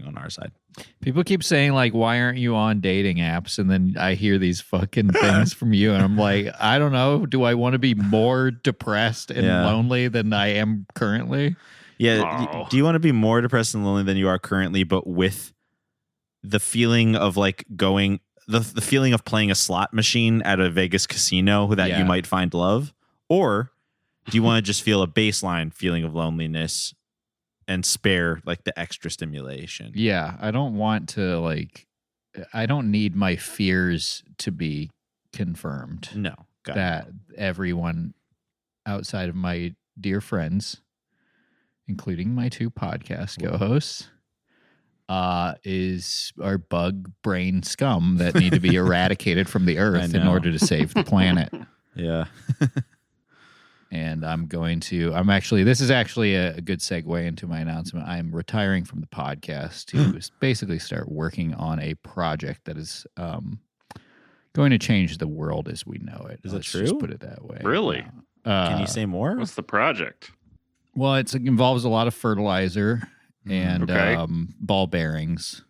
on our side. People keep saying, like, why aren't you on dating apps? And then I hear these fucking things from you, and I'm like, I don't know. Do I want to be more depressed and lonely than I am currently? Yeah. Do you want to be more depressed and lonely than you are currently, but with the feeling of like going, the feeling of playing a slot machine at a Vegas casino that you might find love? Or do you want to just feel a baseline feeling of loneliness and spare like the extra stimulation? Yeah, I don't want to I don't need my fears to be confirmed. No. That everyone outside of my dear friends, including my 2 podcast co-hosts, are bug brain scum that need to be eradicated from the earth in order to save the planet. Yeah. And this is actually a good segue into my announcement. I'm retiring from the podcast to basically start working on a project that is going to change the world as we know it. Is that true? Just put it that way. Really? Can you say more? What's the project? Well, it involves a lot of fertilizer and ball bearings.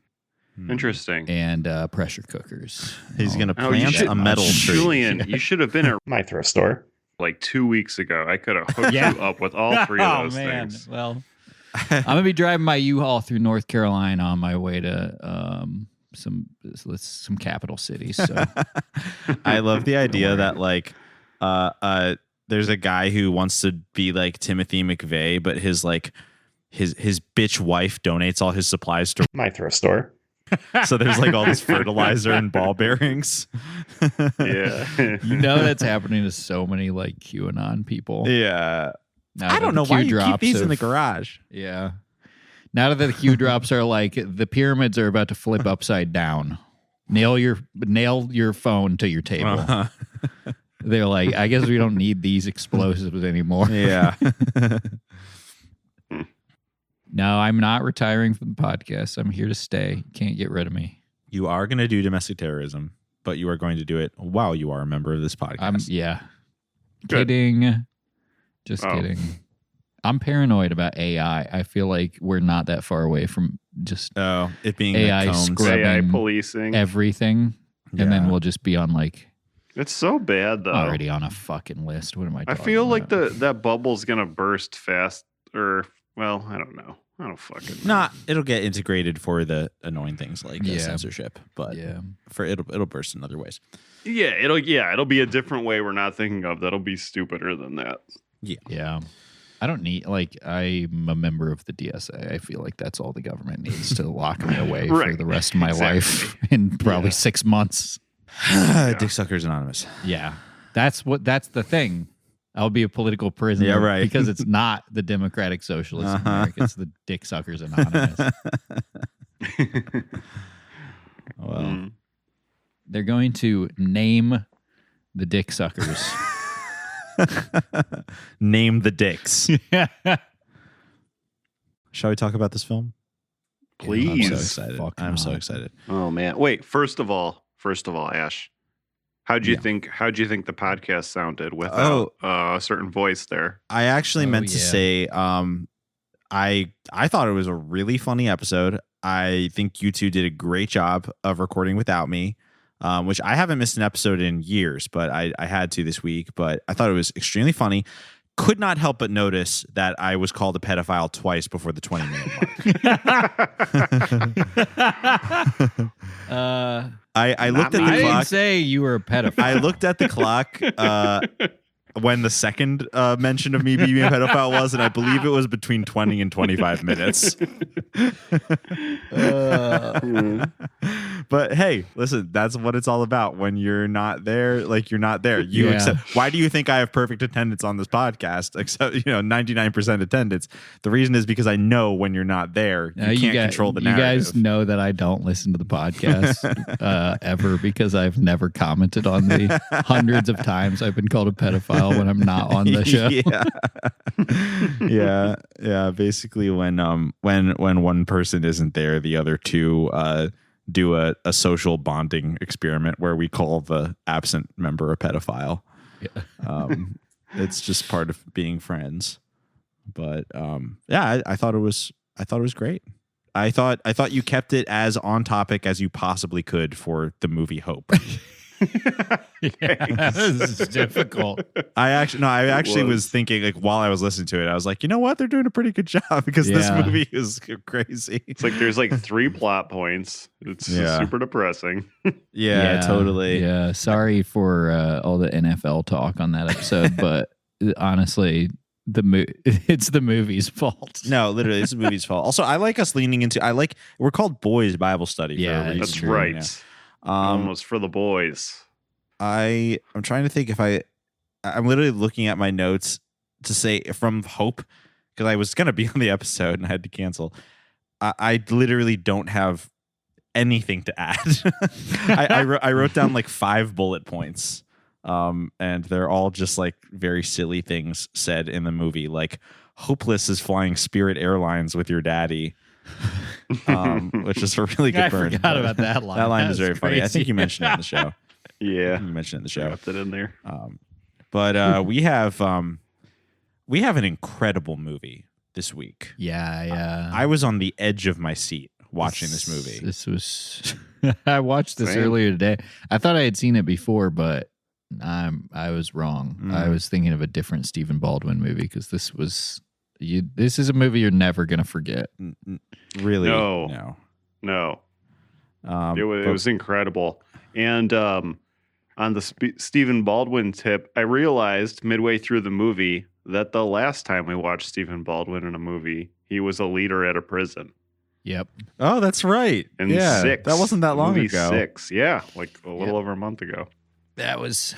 Interesting. And pressure cookers. He's going to plant a metal tree. Julian, you should have been at my thrift store like 2 weeks ago. I could have hooked you up with all 3 of those things. Well, I'm going to be driving my U-Haul through North Carolina on my way to some capital cities. So. I love the idea that like there's a guy who wants to be like Timothy McVeigh, but his bitch wife donates all his supplies to my thrift store. So there's like all this fertilizer and ball bearings. Yeah. That's happening to so many like QAnon people. Yeah. I don't know why you keep these in the garage. Yeah. Now that the Q drops are like the pyramids are about to flip upside down. Nail your phone to your table. Uh-huh. They're like, I guess we don't need these explosives anymore. Yeah. No, I'm not retiring from the podcast. I'm here to stay. Can't get rid of me. You are going to do domestic terrorism, but you are going to do it while you are a member of this podcast. Good. Kidding. Just kidding. I'm paranoid about AI. I feel like we're not that far away from just it being AI scrubbing AI policing everything. Yeah. And then we'll just be on like... It's so bad, though. Already on a fucking list. What am I talking I feel about? like that bubble's going to burst fast. Well, I don't know. I don't fucking know. It'll get integrated for the annoying things like censorship, but for it'll burst in other ways. Yeah, it'll be a different way we're not thinking of. That'll be stupider than that. Yeah. I don't need I'm a member of the DSA. I feel like that's all the government needs to lock me away for the rest of my life in probably 6 months. Dick Suckers Anonymous. Yeah. That's the thing. I'll be a political prisoner. Yeah, right. Because it's not the Democratic Socialists of America. It's the Dick Suckers Anonymous. Well, they're going to name the Dick Suckers. Name the dicks. Shall we talk about this film? Please. I'm so excited. Oh man. Wait, first of all, Ash, how'd you think the podcast sounded without a certain voice there? I actually meant to say I thought it was a really funny episode. I think you two did a great job of recording without me. Which I haven't missed an episode in years, but I had to this week. But I thought it was extremely funny. Could not help but notice that I was called a pedophile twice before the 20-minute mark. I looked at the clock. I didn't say you were a pedophile. I looked at the clock when the second mention of me being a pedophile was, and I believe it was between 20 and 25 minutes. But hey, listen, that's what it's all about. When you're not there, like you're not there. You accept. Why do you think I have perfect attendance on this podcast? Except 99% attendance. The reason is because I know when you're not there, you can't control the narrative. You guys know that I don't listen to the podcast ever because I've never commented on the hundreds of times I've been called a pedophile when I'm not on the show. Yeah. Basically, when one person isn't there, the other two do a social bonding experiment where we call the absent member a pedophile. It's just part of being friends. But I thought it was great. I thought you kept it as on topic as you possibly could for the movie Hope. Yeah, this is difficult. I actually was thinking, like, while I was listening to it, I was like, you know what? They're doing a pretty good job because this movie is crazy. It's like there's like 3 plot points. It's super depressing. Yeah, totally. Yeah, sorry for all the NFL talk on that episode, but honestly, it's the movie's fault. No, literally, it's the movie's fault. Also, I like us leaning into. We're called Boys Bible Study. Yeah, for a reason. That's right. You know? Almost for the boys. I'm trying to think if I'm literally looking at my notes to say from Hope, because I was going to be on the episode and I had to cancel. I literally don't have anything to add. I wrote down like 5 bullet points, and they're all just like very silly things said in the movie, like hopeless is flying Spirit Airlines with your daddy. Which is a really good burn. I forgot about that line. That line is very funny. I think you mentioned it in the show. Yeah, you mentioned it in the show. Dropped it in there. But we have an incredible movie this week. Yeah. I was on the edge of my seat watching this movie. This was I watched this earlier today. I thought I had seen it before, but I was wrong. I was thinking of a different Stephen Baldwin movie because this is a movie you're never gonna forget. Really? No. It was incredible. And on the Stephen Baldwin tip, I realized midway through the movie that the last time we watched Stephen Baldwin in a movie, he was a leader at a prison. Yep. Oh, that's right. And yeah, 6. that wasn't that long movie ago. 6. Yeah, like a little over a month ago. That was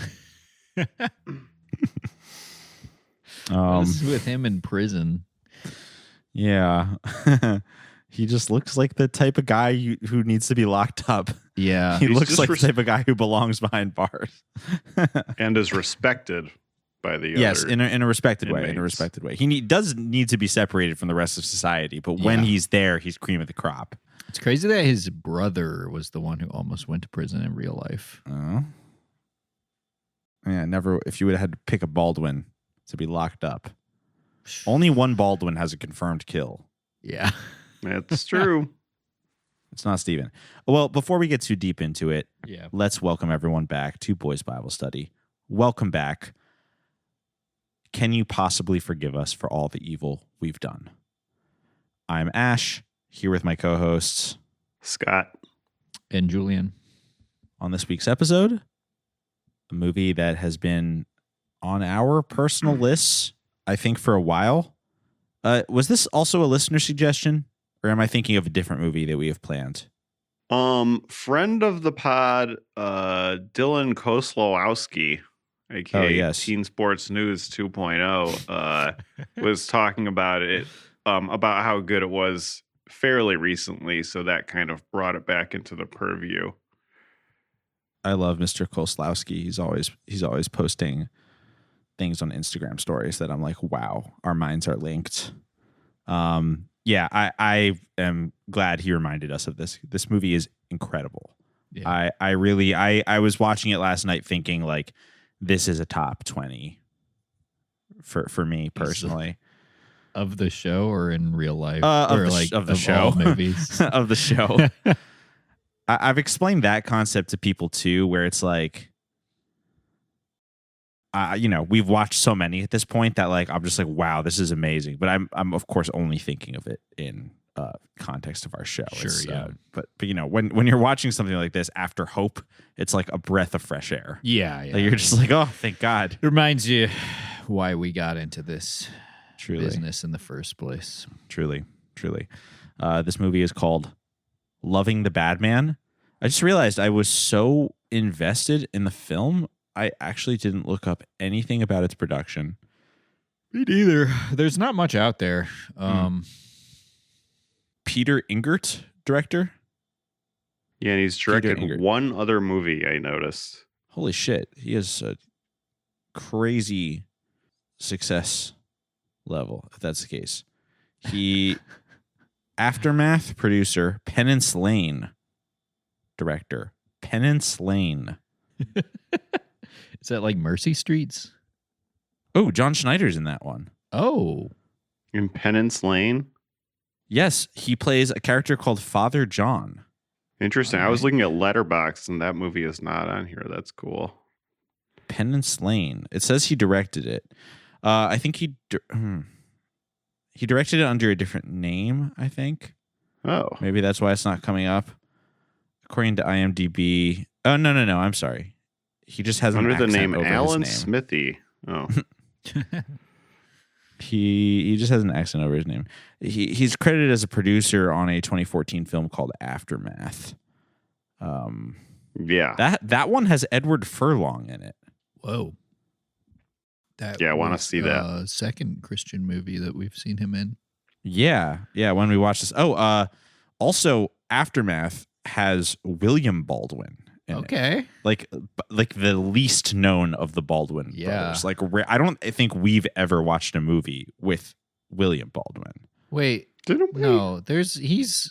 was with him in prison. Yeah. He just looks like the type of guy who needs to be locked up. Yeah. He looks like the type of guy who belongs behind bars. And is respected by the yes, other in a respected inmates. way. In a respected way. He does need to be separated from the rest of society, but when he's there, he's cream of the crop. It's crazy that his brother was the one who almost went to prison in real life. Oh. Yeah, never. If you would have had to pick a Baldwin to be locked up, only one Baldwin has a confirmed kill. Yeah. That's true. It's not Stephen. Well, before we get too deep into it, Yeah. let's welcome everyone back to Boys Bible Study. Welcome back. Can you possibly forgive us for all the evil we've done? I'm Ash, here with my co-hosts, Scott and Julian. On this week's episode, a movie that has been on our personal lists, I think, for a while. Was this also a listener suggestion, or am I thinking of a different movie that we have planned? Friend of the pod, Dylan Koslowski, aka Teen Sports News 2.0, was talking about it, about how good it was fairly recently, so that kind of brought it back into the purview. I love Mr. Koslowski. He's always posting things on Instagram stories that I'm like, wow, our minds are linked. Yeah, I am glad he reminded us of this. This movie is incredible. Yeah. I was watching it last night thinking like this is a top 20 for me personally. Of the show or in real life? Of the show. Movies. Of the show. I've explained that concept to people too, where it's like, we've watched so many at this point that like I'm just like, wow, this is amazing. But I'm of course only thinking of it in context of our show. Sure, yeah. But when you're watching something like this after Hope, it's like a breath of fresh air. Yeah. Like you're just like, oh, thank God. It reminds you why we got into this Truly. Business in the first place. Truly. This movie is called Loving the Bad Man. I just realized I was so invested in the film, I actually didn't look up anything about its production. Me neither. There's not much out there. Péter Engart, director. Yeah, and he's directed one other movie, I noticed. Holy shit. He has a crazy success level, if that's the case. He Aftermath producer, Penance Lane director. Penance Lane. Is that like Mercy Streets? Oh, John Schneider's in that one. Oh. In Penance Lane? Yes, he plays a character called Father John. Interesting. I was looking at Letterboxd, and that movie is not on here. That's cool. Penance Lane. It says he directed it. I think he directed it under a different name, I think. Oh. Maybe that's why it's not coming up. According to IMDb. Oh, no. I'm sorry. He just has under an the accent name over Alan his name. Smithy. Oh. He just has an accent over his name. He's credited as a producer on a 2014 film called Aftermath. Yeah. That one has Edward Furlong in it. Whoa. I want to see that. Second Christian movie that we've seen him in. Yeah. When we watch this. Also Aftermath has William Baldwin. Okay. Like the least known of the Baldwin brothers. Like, I don't think we've ever watched a movie with William Baldwin. Wait. Didn't we? No, isn't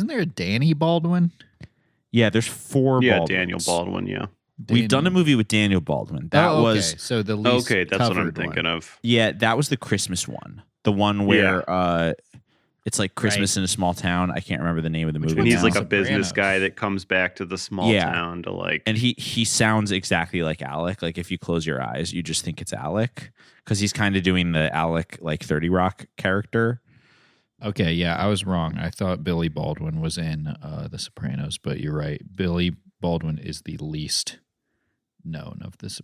there a Danny Baldwin? Yeah, there's 4 Baldwins. Daniel Baldwin, yeah. We've done a movie with Daniel Baldwin. That was so the least that's what I'm thinking one. of. Yeah, that was the Christmas one. The one where it's like Christmas in a small town. I can't remember the name of the movie. And he's now. like a business guy that comes back to the small town to like. And he sounds exactly like Alec. Like if you close your eyes, you just think it's Alec because he's kind of doing the Alec like 30 Rock character. Okay, yeah, I was wrong. I thought Billy Baldwin was in The Sopranos, but you're right. Billy Baldwin is the least known of the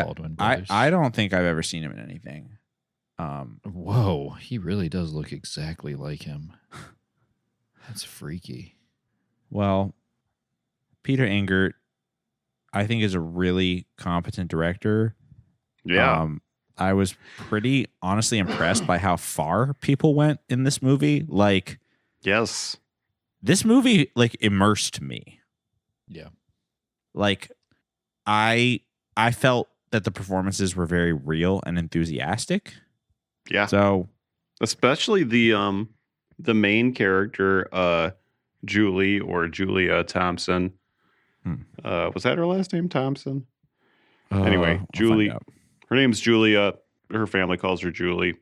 Baldwin brothers. I don't think I've ever seen him in anything. Whoa, he really does look exactly like him. That's freaky. Well, Péter Engart, I think, is a really competent director. Yeah. I was pretty honestly impressed by how far people went in this movie. Like, yes, this movie like immersed me. Yeah. Like, I felt that the performances were very real and enthusiastic. Yeah. So, especially the main character, Julie or Julia Thompson. Was that her last name, Thompson? Anyway, Julie. Her name's Julia. Her family calls her Julie.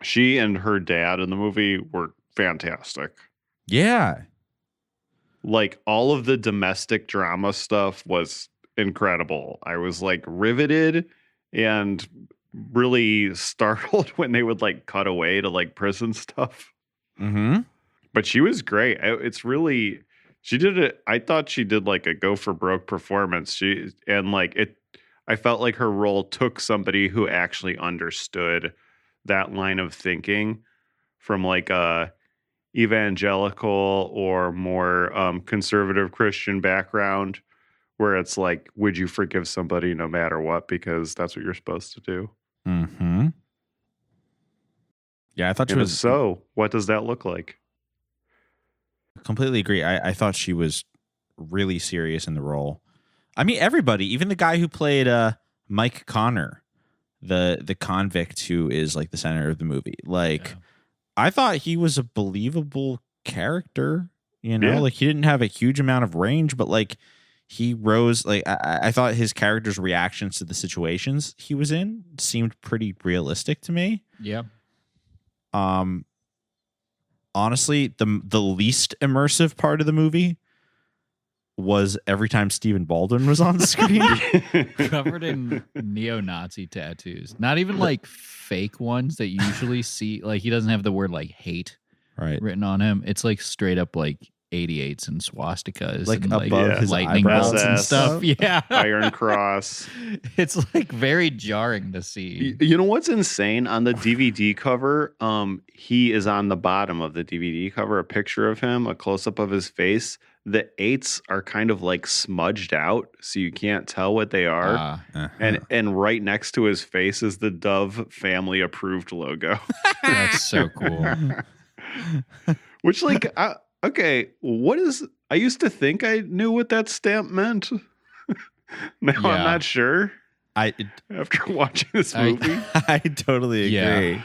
She and her dad in the movie were fantastic. Yeah. Like all of the domestic drama stuff was incredible. I was like riveted and really startled when they would like cut away to like prison stuff. Mm-hmm. But she was great. She did it. I thought she did like a go for broke performance. I felt like her role took somebody who actually understood that line of thinking from like a evangelical or more conservative Christian background, where it's like, would you forgive somebody no matter what? Because that's what you're supposed to do. Mm-hmm. Yeah, I thought she was. So, what does that look like? Completely agree. I thought she was really serious in the role. I mean, everybody, even the guy who played Mike Connor, the convict who is like the center of the movie. Like, I thought he was a believable character. You know, like he didn't have a huge amount of range, but like he rose. Like I thought his character's reactions to the situations he was in seemed pretty realistic to me. Yeah. Honestly, the least immersive part of the movie was every time Stephen Baldwin was on screen. Covered in neo-Nazi tattoos. Not even like fake ones that you usually see. Like he doesn't have the word like hate written on him. It's like straight up like 88s and swastikas. Like and, above his lightning eyebrows bolts and stuff. Yeah. Iron Cross. It's like very jarring to see. You know what's insane? On the DVD cover, he is on the bottom of the DVD cover, a picture of him, a close-up of his face. The 8s are kind of like smudged out, so you can't tell what they are. And right next to his face is the Dove family approved logo. That's so cool. Which, like, okay, what is? I used to think I knew what that stamp meant. Now I'm not sure. After watching this movie, I totally agree. Yeah.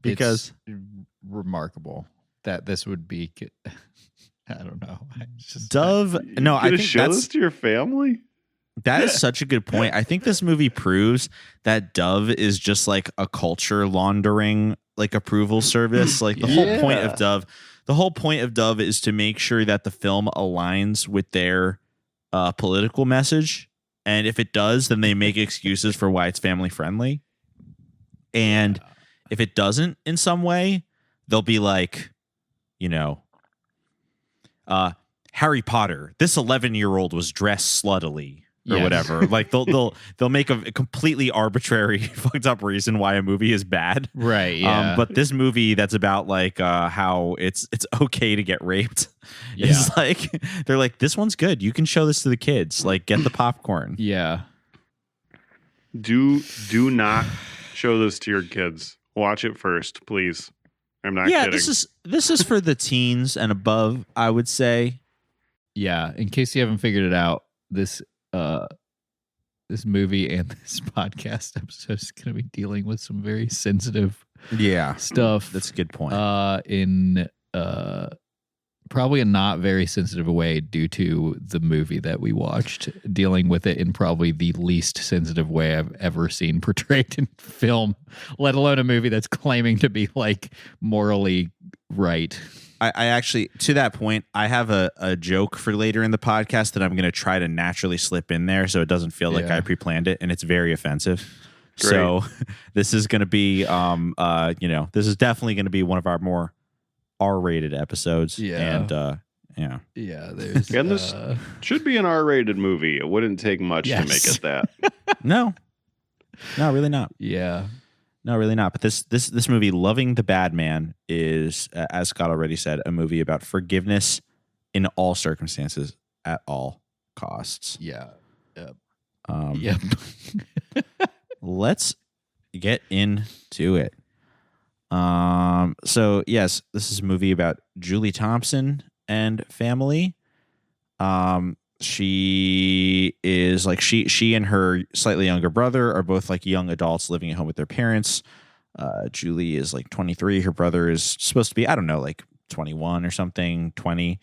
Because it's remarkable that this would be. I don't know. Dove. No, I think show this to your family. That is such a good point. I think this movie proves that Dove is just like a culture laundering like approval service. Like the whole point of Dove is to make sure that the film aligns with their political message. And if it does, then they make excuses for why it's family friendly. And if it doesn't in some way, they'll be like, Harry Potter, this 11-year-old was dressed sluttily or whatever. Like they'll make a completely arbitrary fucked up reason why a movie is bad. Right. Yeah. But this movie that's about like how it's okay to get raped. Yeah. It's like they're like, this one's good. You can show this to the kids. Like, get the popcorn. Yeah. Do not show this to your kids. Watch it first, please. I'm not kidding. This is for the teens and above, I would say. Yeah. In case you haven't figured it out, this movie and this podcast episode is going to be dealing with some very sensitive stuff. That's a good point. In probably a not very sensitive way due to the movie that we watched, dealing with it in probably the least sensitive way I've ever seen portrayed in film, let alone a movie that's claiming to be like morally right. I actually, to that point, I have a joke for later in the podcast that I'm going to try to naturally slip in there so it doesn't feel like I pre-planned it, and it's very offensive. Great. So this is going to be, this is definitely going to be one of our more R-rated episodes. Yeah. And, there's... And this should be an R-rated movie. It wouldn't take much to make it that. No, really not. Yeah. No, really not. But this movie, Loving the Bad Man, is, as Scott already said, a movie about forgiveness in all circumstances at all costs. Yeah. Yep. Let's get into it. So yes, this is a movie about Julie Thompson and family. She is like she and her slightly younger brother are both like young adults living at home with their parents. Julie is like 23. Her brother is supposed to be, I don't know, like 21 or something, 20.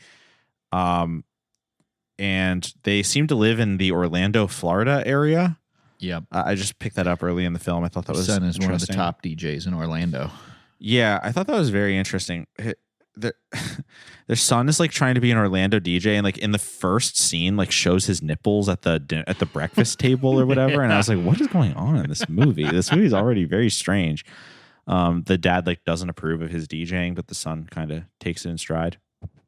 And they seem to live in the Orlando, Florida area. Yep. I just picked that up early in the film. I thought that was son is one of the top DJs in Orlando. Yeah, I thought that was very interesting. Their son is like trying to be an Orlando DJ, and like in the first scene, like shows his nipples at the breakfast table or whatever. And I was like, what is going on in this movie? This movie is already very strange. The dad like doesn't approve of his DJing, but the son kind of takes it in stride.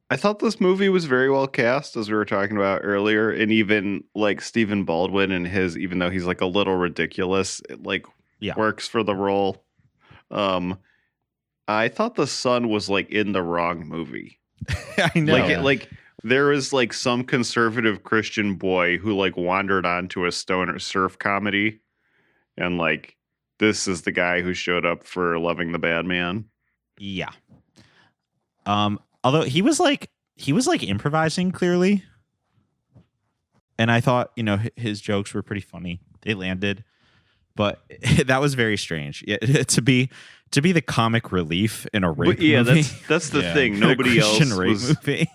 I thought this movie was very well cast, as we were talking about earlier, and even like Stephen Baldwin and his, even though he's like a little ridiculous, it like works for the role. I thought the son was like in the wrong movie. I know. Like there was like some conservative Christian boy who like wandered onto a stoner surf comedy, and like this is the guy who showed up for Loving the Bad Man. Yeah. Although he was like improvising clearly, and I thought his jokes were pretty funny. They landed, but that was very strange. Yeah, to be the comic relief in a rape movie. That's the thing. Nobody else was. Movie.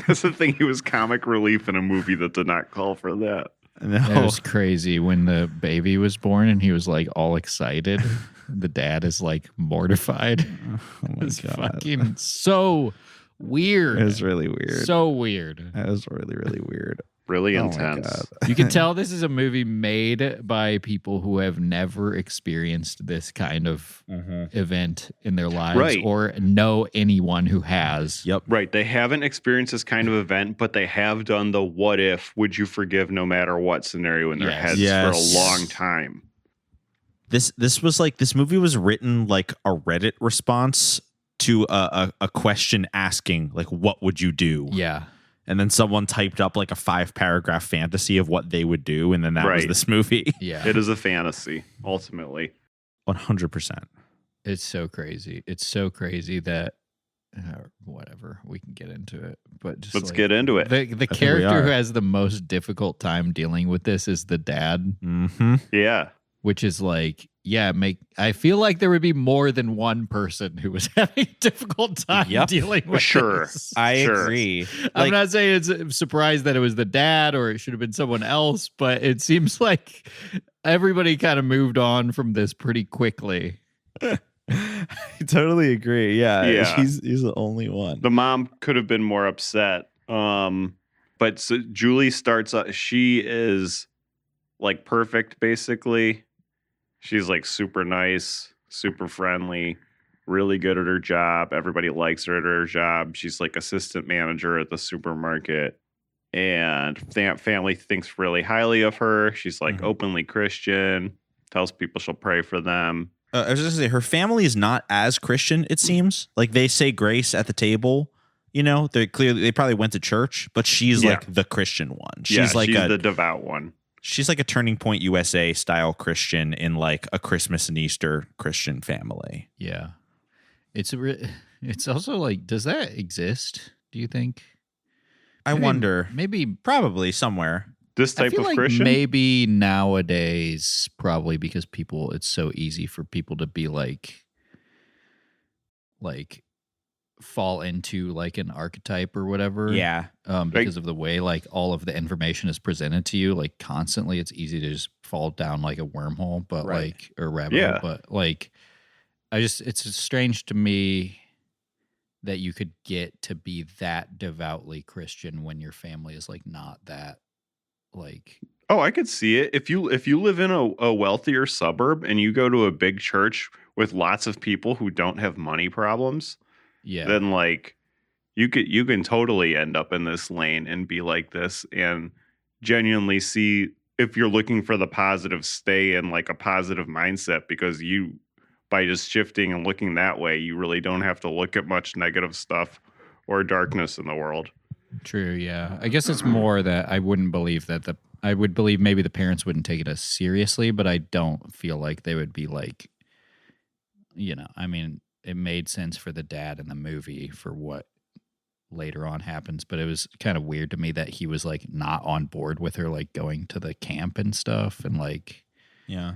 That's the thing. He was comic relief in a movie that did not call for that. No. It was crazy when the baby was born and he was like all excited. The dad is like mortified. Oh my it's God. Fucking so weird. It was really weird. So weird. It was really, really weird. Really intense. You can tell this is a movie made by people who have never experienced this kind of event in their lives or know anyone who has. Yep. Right. They haven't experienced this kind of event, but they have done the what if, would you forgive no matter what scenario in their heads for a long time. This was like, this movie was written like a Reddit response to a question asking like, what would you do? Yeah. And then someone typed up like a 5-paragraph fantasy of what they would do. And then that was this movie. Yeah. It is a fantasy, ultimately. 100%. It's so crazy. It's so crazy that whatever, we can get into it. But just let's get into it. The character who has the most difficult time dealing with this is the dad. Mm-hmm. Yeah. Which is like, I feel like there would be more than one person who was having a difficult time dealing with this. I agree. I'm not saying it's surprised that it was the dad or it should have been someone else, but it seems like everybody kind of moved on from this pretty quickly. I totally agree. Yeah. He's the only one. The mom could have been more upset. But so Julie starts she is like perfect, basically. She's like super nice, super friendly, really good at her job. Everybody likes her at her job. She's like assistant manager at the supermarket. And family thinks really highly of her. She's like openly Christian, tells people she'll pray for them. I was just gonna say, her family is not as Christian, it seems. Like, they say grace at the table. You know, they probably went to church, but she's like the Christian one. She's like she's the devout one. She's like a Turning Point USA style Christian in like a Christmas and Easter Christian family. Yeah. It's also like, does that exist, do you think? I wonder. Maybe, probably somewhere. This type of like Christian? Maybe nowadays, probably because it's so easy for people to be like fall into like an archetype or whatever. Yeah. Because of the way like all of the information is presented to you, like constantly, it's easy to just fall down like a wormhole, but like, or rabbit hole. But like, it's strange to me that you could get to be that devoutly Christian when your family is like not that like. Oh, I could see it. If you live in a wealthier suburb and you go to a big church with lots of people who don't have money problems, then like you can totally end up in this lane and be like this and genuinely see, if you're looking for the positive, stay in like a positive mindset, because by just shifting and looking that way, you really don't have to look at much negative stuff or darkness in the world. True, yeah. I guess it's more that I wouldn't believe that I would believe maybe the parents wouldn't take it as seriously, but I don't feel like they would be like, you know, I mean, it made sense for the dad in the movie for what later on happens, but it was kind of weird to me that he was like not on board with her like going to the camp and stuff, and like, yeah,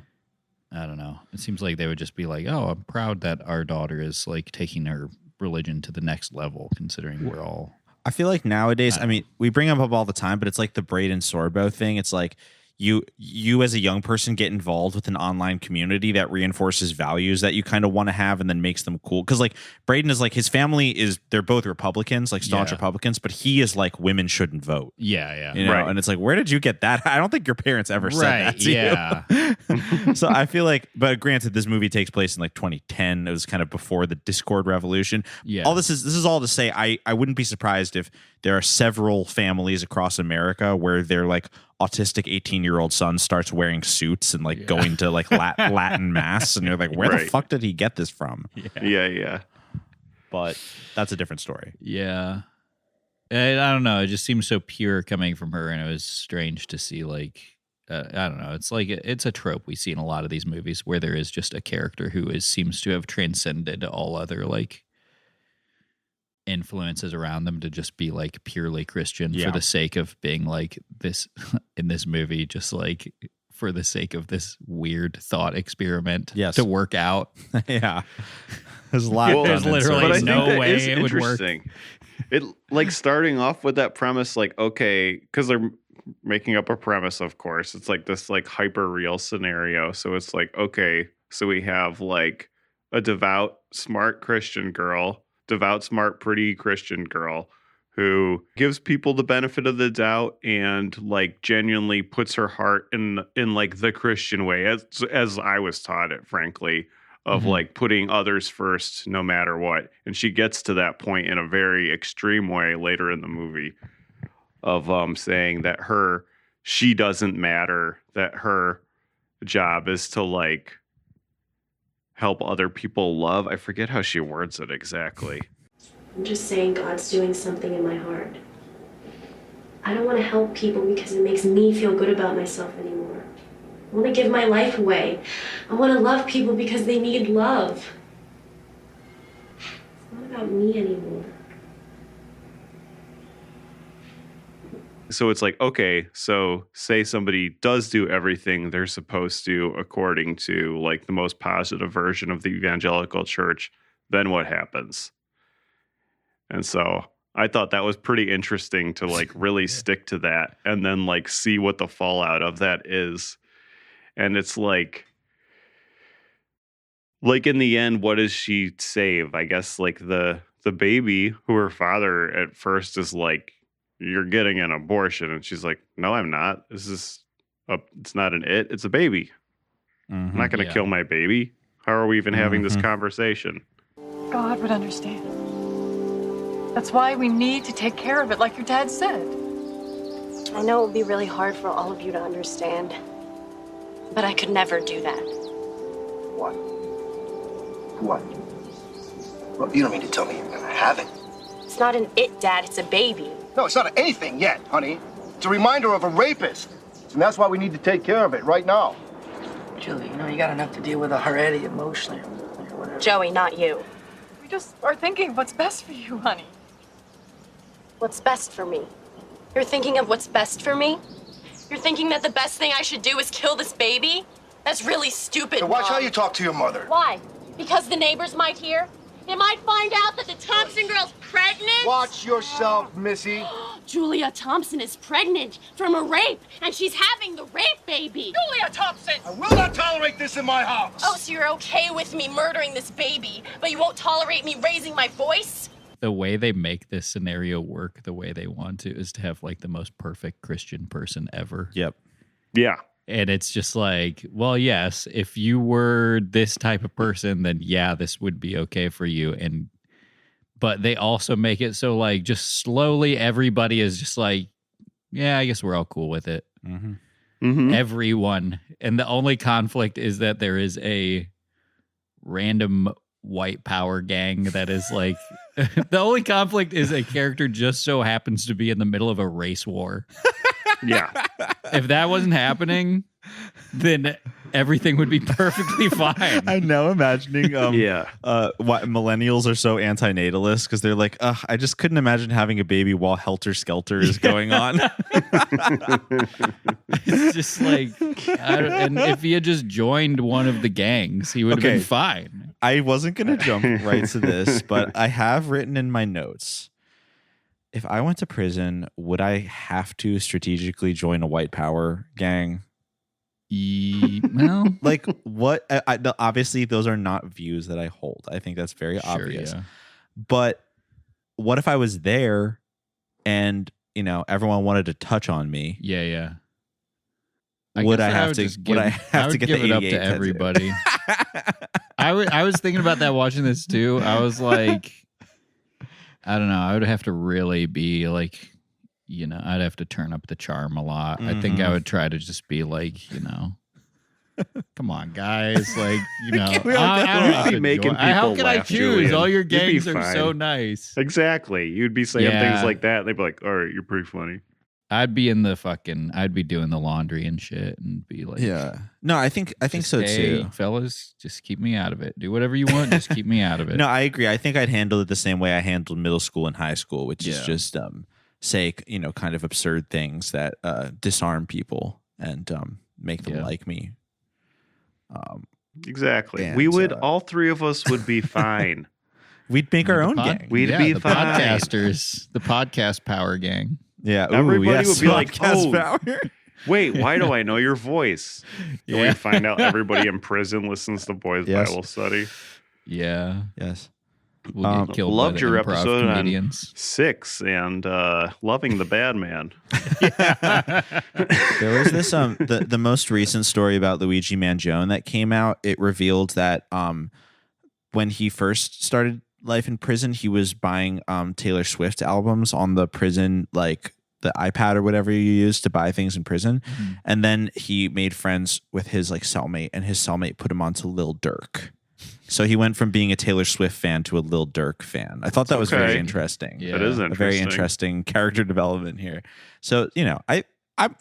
I don't know. It seems like they would just be like, "Oh, I'm proud that our daughter is like taking her religion to the next level," considering we're all. I feel like nowadays, I mean, we bring them up all the time, but it's like the Braden Sorbo thing. It's like you as a young person get involved with an online community that reinforces values that you kind of want to have and then makes them cool. Because like Braden is like, his family they're both Republicans, like staunch Republicans, but he is like, women shouldn't vote. Yeah. You know, and it's like, where did you get that? I don't think your parents ever said that to you. So I feel like, but granted, this movie takes place in like 2010. It was kind of before the Discord revolution. Yeah. All this is all to say, I wouldn't be surprised if there are several families across America where they're like autistic 18-year-old son starts wearing suits and like going to like Latin mass, and you're like, where the fuck did he get this from? Yeah. But that's a different story. Yeah. I don't know. It just seems so pure coming from her, and it was strange to see like, I don't know. It's like, it's a trope we see in a lot of these movies where there is just a character who seems to have transcended all other like influences around them to just be like purely Christian for the sake of being like this in this movie, just like for the sake of this weird thought experiment to work out. There's a lot. There's literally no way it would work. It like starting off with that premise, like, okay, because they're making up a premise, of course. It's like this like hyper real scenario. So it's like, okay, so we have like a devout, smart Christian girl, devout, smart, pretty Christian girl who gives people the benefit of the doubt and like genuinely puts her heart in like the Christian way, as I was taught it, frankly, of like putting others first no matter what. And she gets to that point in a very extreme way later in the movie of saying that she doesn't matter, that her job is to like help other people love. I forget how she words it exactly. I'm just saying God's doing something in my heart. I don't want to help people because it makes me feel good about myself anymore. I want to give my life away. I want to love people because they need love. It's not about me anymore. So it's like, okay, so say somebody does do everything they're supposed to according to like the most positive version of the evangelical church, then what happens? And so I thought that was pretty interesting to like really stick to that and then like see what the fallout of that is. And it's like, like in the end, what does she save? I guess like the baby who her father at first is like, you're getting an abortion. And she's like, no, I'm not. It's not it's a baby. Mm-hmm. I'm not going to kill my baby. How are we even having this conversation? God would understand. That's why we need to take care of it, like your dad said. I know it would be really hard for all of you to understand, but I could never do that. What? What? Well, you don't mean to tell me you're gonna have it? It's not an it, Dad. It's a baby. No, it's not anything yet, honey. It's a reminder of a rapist. And that's why we need to take care of it right now. Julie, you got enough to deal with already emotionally or whatever. Joey, not you. We just are thinking what's best for you, honey. What's best for me? You're thinking of what's best for me? You're thinking that the best thing I should do is kill this baby? That's really stupid, So watch Mom. how you talk to your mother. Why? Because the neighbors might hear? They might find out that the Thompson girl's pregnant? Watch yourself, Missy. Julia Thompson is pregnant from a rape, and she's having the rape baby. Julia Thompson! I will not tolerate this in my house. Oh, so you're okay with me murdering this baby, but you won't tolerate me raising my voice? The way they make this scenario work the way they want to is to have like the most perfect Christian person ever. Yep. Yeah. And it's just like, well, yes, if you were this type of person, then yeah, this would be okay for you. But they also make it so like just slowly everybody is just like, yeah, I guess we're all cool with it. Mm-hmm. Mm-hmm. Everyone. And the only conflict is that there is a random white power gang that is like, the only conflict is a character just so happens to be in the middle of a race war. Yeah. If that wasn't happening, then everything would be perfectly fine. I'm now imagining Yeah. What millennials are so antinatalist because they're like, I just couldn't imagine having a baby while Helter Skelter is going on. It's just like, and if he had just joined one of the gangs, he would have been fine. I wasn't going to jump right to this, but I have written in my notes, if I went to prison, would I have to strategically join a white power gang? Well, Like what? Obviously, those are not views that I hold. I think that's very obvious. Yeah. But what if I was there and, everyone wanted to touch on me? Yeah. Would I have to get give the it up 88 to tattoo? everybody? I was thinking about that watching this too. I was like, I don't know. I would have to really be like, I'd have to turn up the charm a lot. Mm-hmm. I think I would try to just be like, come on, guys. Like, I don't know. You'd be making How people can I laugh, choose? Julian. All your You'd be gangs are fine. so nice. Exactly. You'd be saying Yeah. things like that. And they'd be like, all right, you're pretty funny. I'd be I'd be doing the laundry and shit and be like, Yeah. No, I think so hey, too. fellas, just keep me out of it. Do whatever you want. Just keep me out of it. No, I agree. I think I'd handle it the same way I handled middle school and high school, which is Yeah. just say, kind of absurd things that disarm people and make them Yeah. like me. Exactly. And, We would, all three of us would be fine. We'd make our The own pod- gang. We'd yeah, be the fine. podcasters, the podcast power gang. Yeah. Ooh, Everybody yes, would be like, podcast oh, power. Wait, why do I know your voice? And Yeah. we find out everybody in prison listens to Boys Yes. Bible Study. Yeah, Yes. we'll get killed loved by the your improv episode on comedians. 6 and Loving the Bad Man. There was this the most recent story about Luigi Mangione that came out. It revealed that when he first started life in prison, he was buying Taylor Swift albums on the prison, like the iPad or whatever you use to buy things in prison. Mm-hmm. And then he made friends with his cellmate, and his cellmate put him onto Lil Durk. So he went from being a Taylor Swift fan to a Lil Durk fan. I thought that was very Okay. interesting. Yeah. That is A interesting. very interesting character development here. So, I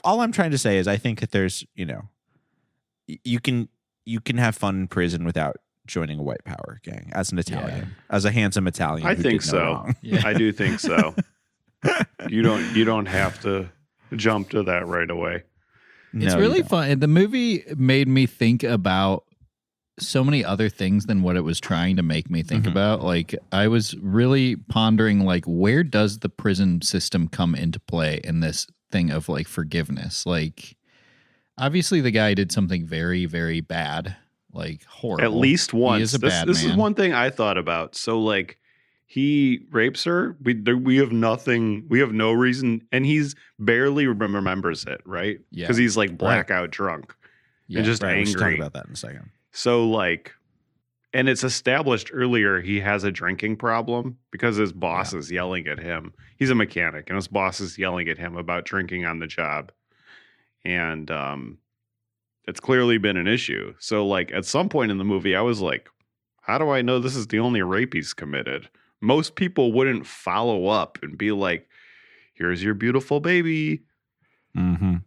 all I'm trying to say is I think that there's, you can have fun in prison without joining a white power gang as an Italian, as a handsome Italian. I who think did no so. wrong. Yeah. I do think so. You don't have to jump to that right away. It's No, you really don't. fun. The movie made me think about so many other things than what it was trying to make me think Mhm. about. Like, I was really pondering, like, where does the prison system come into play in this thing of like forgiveness? Like, obviously the guy did something very, very bad, like horrible. At least once. He is a bad this man. is one thing I thought about. So like he rapes her. We have nothing. We have no reason, and he's barely remembers it, right? Yeah. Because he's like blackout drunk and just Right, we should talk angry. about that in a second. So like, and it's established earlier he has a drinking problem because his boss is yelling at him. He's a mechanic, and his boss is yelling at him about drinking on the job, and it's clearly been an issue. So like at some point in the movie, I was like, how do I know this is the only rape he's committed? Most people wouldn't follow up and be like, here's your beautiful baby. Mm-hmm.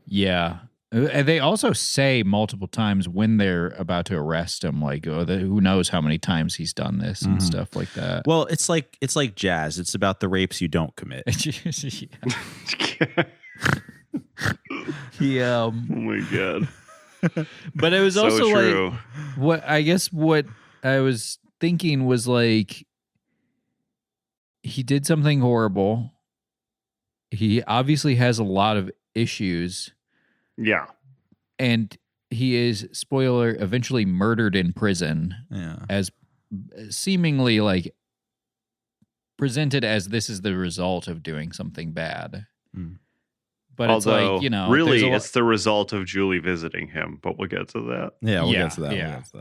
Yeah. And they also say multiple times when they're about to arrest him, like, who knows how many times he's done this and stuff like that. Well, it's like jazz. It's about the rapes you don't commit. Yeah. Oh my God. But it was So also true. like what I was thinking was like he did something horrible. He obviously has a lot of issues. Yeah. And he is, spoiler, eventually murdered in prison. Yeah. As seemingly like presented as this is the result of doing something bad. But although, it's like, really, it's the result of Julie visiting him, but we'll get to that. Yeah, we'll get to that. Yeah. We'll get to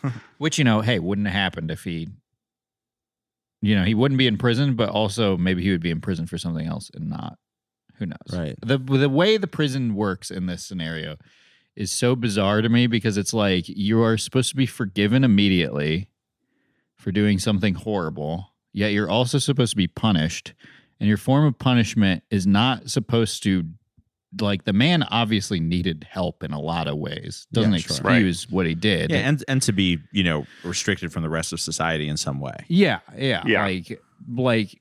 that. Which, hey, wouldn't have happened if he, he wouldn't be in prison, but also maybe he would be in prison for something else and not. Who knows? Right. The way the prison works in this scenario is so bizarre to me because it's like you are supposed to be forgiven immediately for doing something horrible, yet you're also supposed to be punished. And your form of punishment is not supposed to, like, the man obviously needed help in a lot of ways. Doesn't excuse what he did. Yeah, and to be, restricted from the rest of society in some way. Yeah. Like,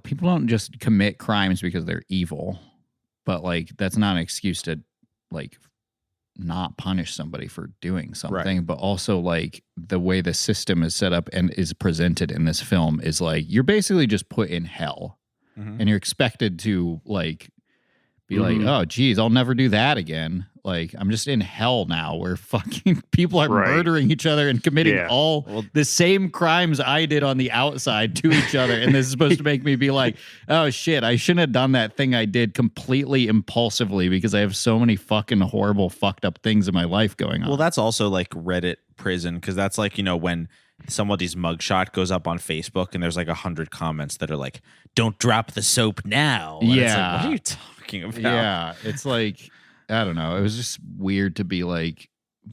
people don't just commit crimes because they're evil, but like that's not an excuse to like not punish somebody for doing something. Right. But also like the way the system is set up and is presented in this film is like you're basically just put in hell, and you're expected to like be like, oh geez, I'll never do that again. Like I'm just in hell now where fucking people are murdering each other and committing all the same crimes I did on the outside to each other. And this is supposed to make me be like, oh shit, I shouldn't have done that thing I did completely impulsively because I have so many fucking horrible fucked up things in my life going on. Well, that's also like Reddit prison because that's like, when somebody's mugshot goes up on Facebook and there's like 100 comments that are like, don't drop the soap now. And it's like, what are you talking about? Yeah, it's like, I don't know. It was just weird to be like,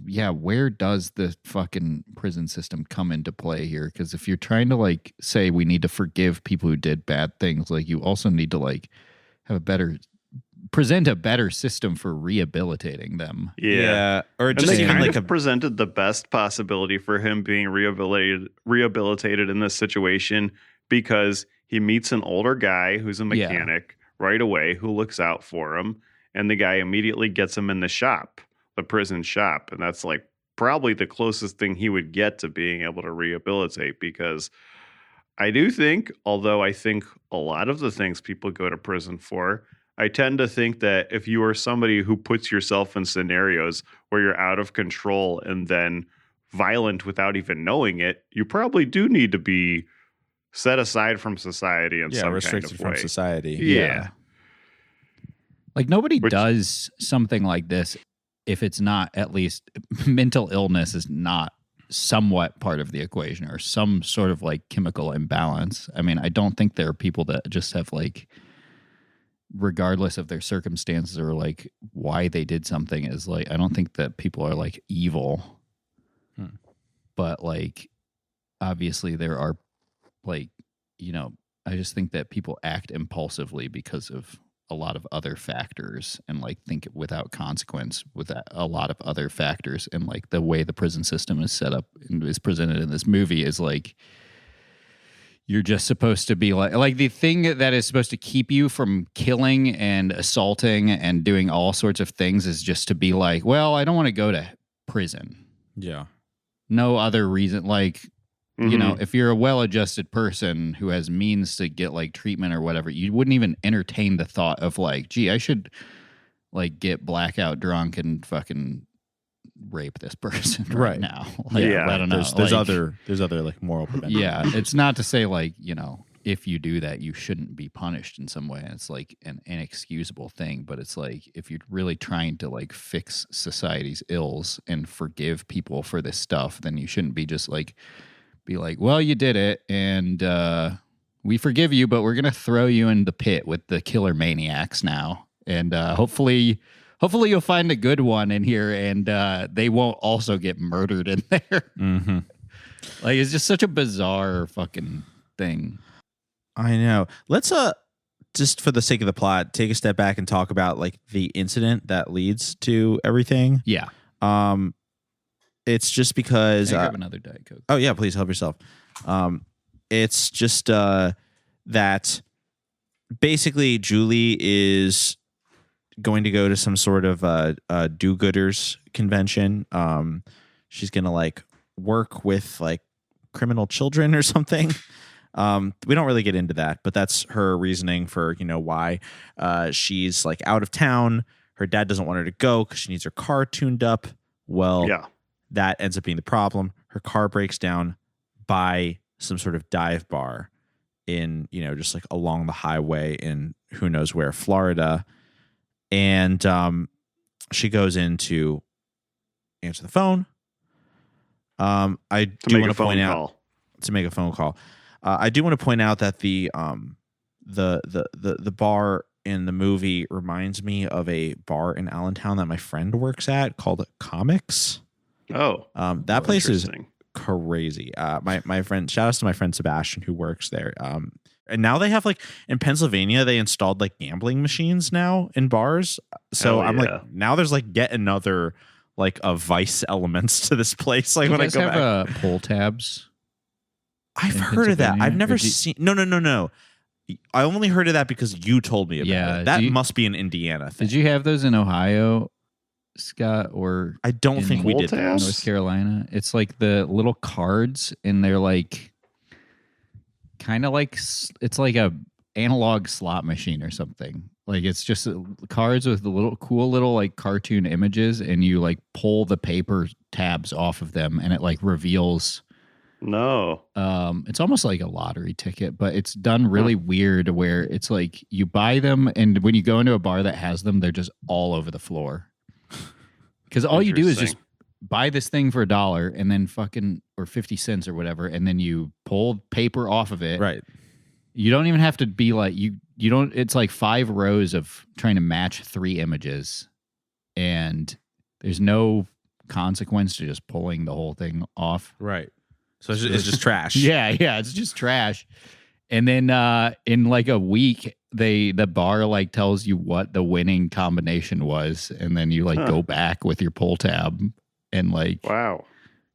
yeah, where does the fucking prison system come into play here? Because if you're trying to like say we need to forgive people who did bad things, like you also need to like have present a better system for rehabilitating them. Yeah. Or just even like presented the best possibility for him being rehabilitated in this situation because he meets an older guy who's a mechanic right away who looks out for him. And the guy immediately gets him in the shop, the prison shop. And that's like probably the closest thing he would get to being able to rehabilitate because I do think, although I think a lot of the things people go to prison for, I tend to think that if you are somebody who puts yourself in scenarios where you're out of control and then violent without even knowing it, you probably do need to be set aside from society in some restricted kind of way. from society. Yeah. Like nobody does something like this if it's not at least mental illness is not somewhat part of the equation or some sort of like chemical imbalance. I mean, I don't think there are people that just have like, regardless of their circumstances or like why they did something is like, I don't think that people are like evil, but like, obviously there are like, I just think that people act impulsively because of a lot of other factors and like think without consequence with a lot of other factors. And like the way the prison system is set up and is presented in this movie is like, you're just supposed to be like the thing that is supposed to keep you from killing and assaulting and doing all sorts of things is just to be like, well, I don't want to go to prison. Yeah. No other reason. Like, if you're a well-adjusted person who has means to get like treatment or whatever, you wouldn't even entertain the thought of like, gee, I should like get blackout drunk and fucking rape this person right now. Like, yeah, I don't know. There's other like moral prevention. Yeah, it's not to say like, you know, if you do that, you shouldn't be punished in some way. It's like an inexcusable thing, but it's like if you're really trying to like fix society's ills and forgive people for this stuff, then you shouldn't be just like be like, well, you did it, and we forgive you, but we're gonna throw you in the pit with the killer maniacs now, and hopefully you'll find a good one in here, and they won't also get murdered in there. Mm-hmm. Like, it's just such a bizarre fucking thing. I know. Let's just for the sake of the plot, take a step back and talk about like the incident that leads to everything. Yeah. It's just because I have another Diet Coke. Oh yeah, please help yourself. It's just that basically Julie is going to go to some sort of do-gooders convention. She's gonna like work with like criminal children or something. We don't really get into that, but that's her reasoning for, you know, why she's like out of town. Her dad doesn't want her to go because she needs her car tuned up. Well, yeah, that ends up being the problem. Her car breaks down by some sort of dive bar in, you know, just like along the highway in who knows where, Florida. And she goes in to answer the phone. I do want to point out to make a phone call. I do want to point out that the bar in the movie reminds me of a bar in Allentown that my friend works at called Comics. Oh, that place is crazy. My friend, shout out to my friend Sebastian who works there. And now they have like in Pennsylvania, they installed like gambling machines now in bars. So like, now there's like yet another like a vice elements to this place. Like when I go back, pull tabs. I've heard of that. I've never seen. No. I only heard of that because you told me about it. That must be an Indiana thing. Did you have those in Ohio, Scott? Or I don't think we did. North Carolina. It's like the little cards, and they're like kind of like it's like a analog slot machine or something. Like it's just cards with the little cool little like cartoon images, and you like pull the paper tabs off of them, and it like reveals. No. It's almost like a lottery ticket, but it's done really weird where it's like you buy them, and when you go into a bar that has them, they're just all over the floor. Because all you do is just buy this thing for $1 and then fucking, or 50 cents or whatever, and then you pull paper off of it. Right. You don't even have to be like, you don't, it's like 5 rows of trying to match 3 images, and there's no consequence to just pulling the whole thing off. Right. So it's just trash. Yeah, it's just trash. And then in like a week, the bar like tells you what the winning combination was, and then you like go back with your pull tab and like wow,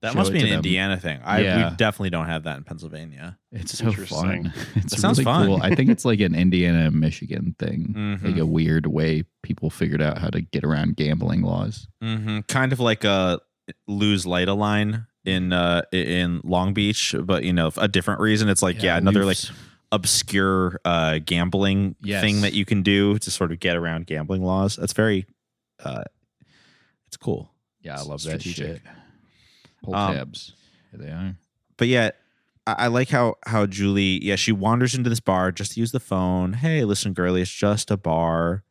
that must be an Indiana thing. We definitely don't have that in Pennsylvania. It's so fun. It sounds fun. Cool. I think it's like an Indiana Michigan thing, like a weird way people figured out how to get around gambling laws. Mm-hmm. Kind of like a lose light a line in Long Beach, but you know, a different reason. It's like another like obscure gambling thing that you can do to sort of get around gambling laws. That's very it's cool. Yeah, I love that shit. Pull tabs. Here they are. But yeah, I like how Julie, she wanders into this bar just to use the phone. Hey, listen, girlie, it's just a bar.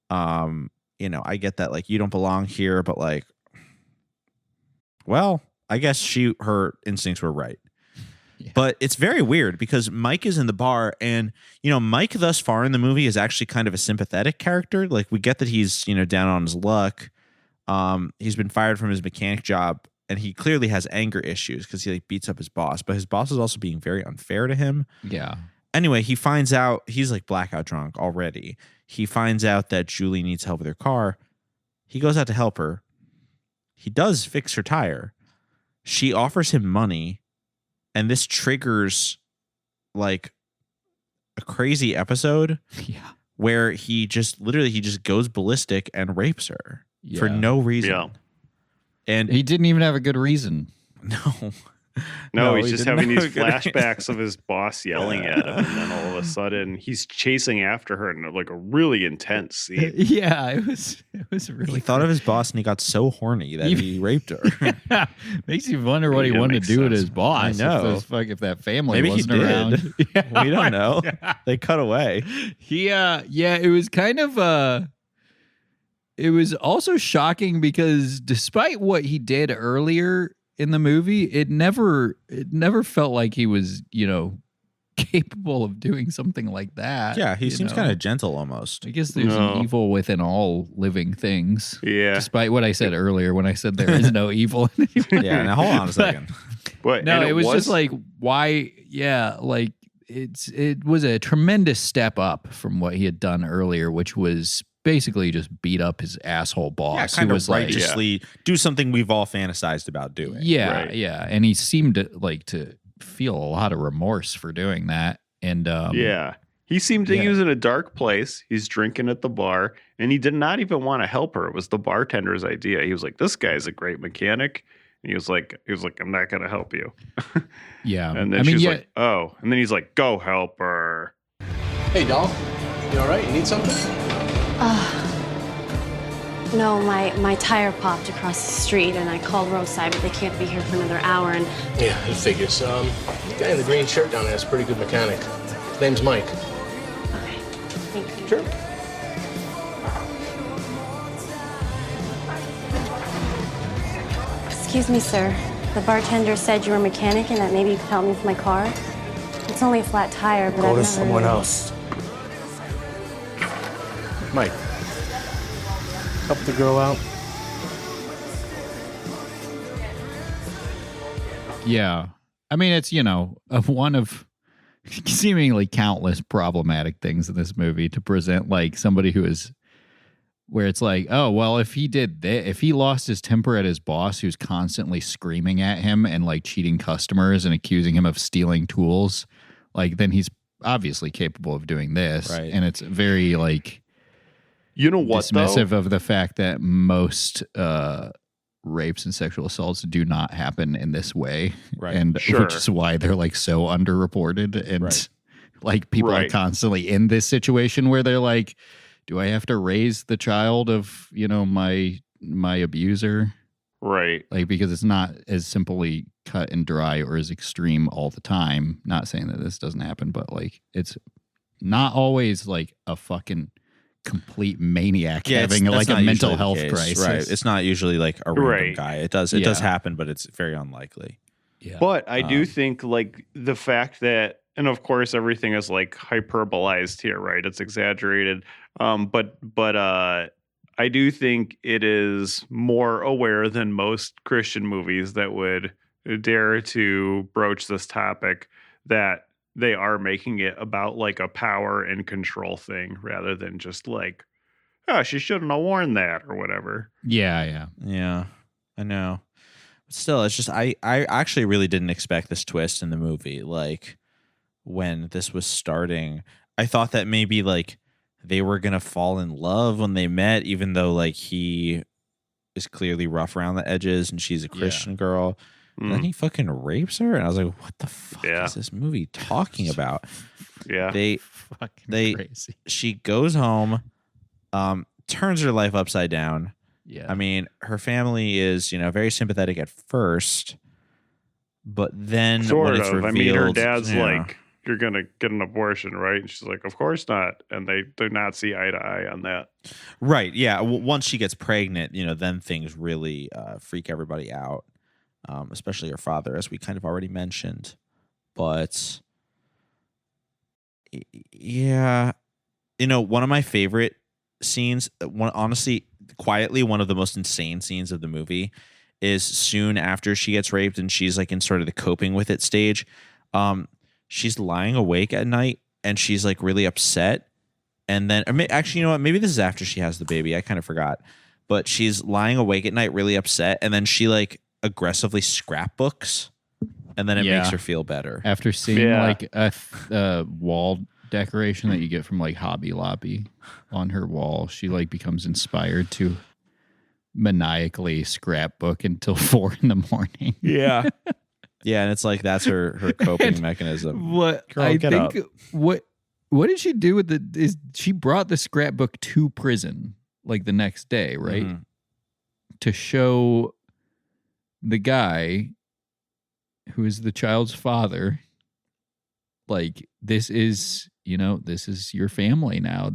You know, I get that like you don't belong here, but like, well, I guess her instincts were right. Yeah. But it's very weird because Mike is in the bar, and you know, Mike thus far in the movie is actually kind of a sympathetic character. Like we get that he's, you know, down on his luck. He's been fired from his mechanic job, and he clearly has anger issues because he like beats up his boss, but his boss is also being very unfair to him. Yeah. Anyway, he finds out he's like blackout drunk already. He finds out that Julie needs help with her car. He goes out to help her. He does fix her tire. She offers him money, and this triggers like a crazy episode where he just goes ballistic and rapes her for no reason. Yeah. And he didn't even have a good reason. No. No, he's just having these flashbacks of his boss yelling at him, and then all of a sudden he's chasing after her in like a really intense scene. Yeah, it was really. He thought of his boss and he got so horny that he raped her. Makes you wonder what he wanted to do with his boss. I know. If that family Maybe wasn't he did. around. Yeah. We don't know. They cut away. It was kind of it was also shocking because despite what he did earlier in the movie, it never felt like he was, capable of doing something like that. Yeah, he seems kind of gentle almost. I guess there's an evil within all living things. Yeah. Despite what I said earlier when I said there is no evil in anyone. Yeah, now hold on a second. But no, it was just like, why? Yeah, like it was a tremendous step up from what he had done earlier, which was basically just beat up his asshole boss. Yeah, kind who of was righteously do something we've all fantasized about doing. Yeah, Right. yeah, and he seemed to feel a lot of remorse for doing that. And yeah, he seemed to use in a dark place. He's drinking at the bar, and he did not even want to help her. It was the bartender's idea. He was like, "This guy's a great mechanic." And he was like, "I'm not going to help you." Yeah, And then she's like, "Oh," and then he's like, "Go help her." Hey, doll. You all right? You need something? No, my tire popped across the street, and I called roadside, but they can't be here for another hour. And Yeah, it figures. The guy in the green shirt down there is a pretty good mechanic. His name's Mike. okay, thank you. Sure. Excuse me, sir. The bartender said you were a mechanic and that maybe you could help me with my car. It's only a flat tire, but Go I've to never someone really- else. Mike, help the girl out. yeah. I mean, it's one of seemingly countless problematic things in this movie to present like somebody who is. Where it's like, oh, well, if he did that, if he lost his temper at his boss who's constantly screaming at him and like cheating customers and accusing him of stealing tools, like then he's obviously capable of doing this. Right. And it's very like You know what? dismissive Though? of the fact that most rapes and sexual assaults do not happen in this way. Right. And Sure. which is why they're like so underreported. And Right. like people are Right. constantly in this situation where they're like, do I have to raise the child of, my abuser? Right. Like, because it's not as simply cut and dry or as extreme all the time. Not saying that this doesn't happen, but like, it's not always like a fucking complete maniac having that's like a not mental usually the health case, crisis. Right. It's not usually like a random Right. guy. It does happen, but it's very unlikely. Yeah. But I do think like the fact that, and of course everything is like hyperbolized here, right? It's exaggerated. But I do think it is more aware than most Christian movies that would dare to broach this topic, that they are making it about like a power and control thing rather than just like, oh, she shouldn't have worn that or whatever. Yeah. Yeah, I know. But still, it's just I actually really didn't expect this twist in the movie. Like when this was starting, I thought that maybe like they were gonna fall in love when they met, even though like he is clearly rough around the edges and she's a Christian girl. And then he fucking rapes her, and I was like, "What the fuck is this movie talking about?" Yeah, they crazy. She goes home, turns her life upside down. Yeah, I mean, her family is very sympathetic at first, but then sort when it's of. revealed, I mean, her dad's like, "You're gonna get an abortion, right?" And she's like, "Of course not." And they do not see eye to eye on that. Right? Yeah. Once she gets pregnant, then things really freak everybody out. Especially her father, as we kind of already mentioned. But yeah, one of my favorite scenes, honestly, quietly, one of the most insane scenes of the movie is soon after she gets raped and she's like in sort of the coping with it stage. She's lying awake at night and she's like really upset. And then, actually, you know what? Maybe this is after she has the baby. I kind of forgot. But she's lying awake at night, really upset. And then she like aggressively scrapbooks, and then it makes her feel better after seeing like a wall decoration that you get from like Hobby Lobby on her wall. She like becomes inspired to maniacally scrapbook until 4 a.m. Yeah. Yeah, and it's like that's her coping mechanism. What Girl, I get think up. what did she do with is she brought the scrapbook to prison like the next day, right? Mhm. To show the guy who is the child's father, like, this is your family now.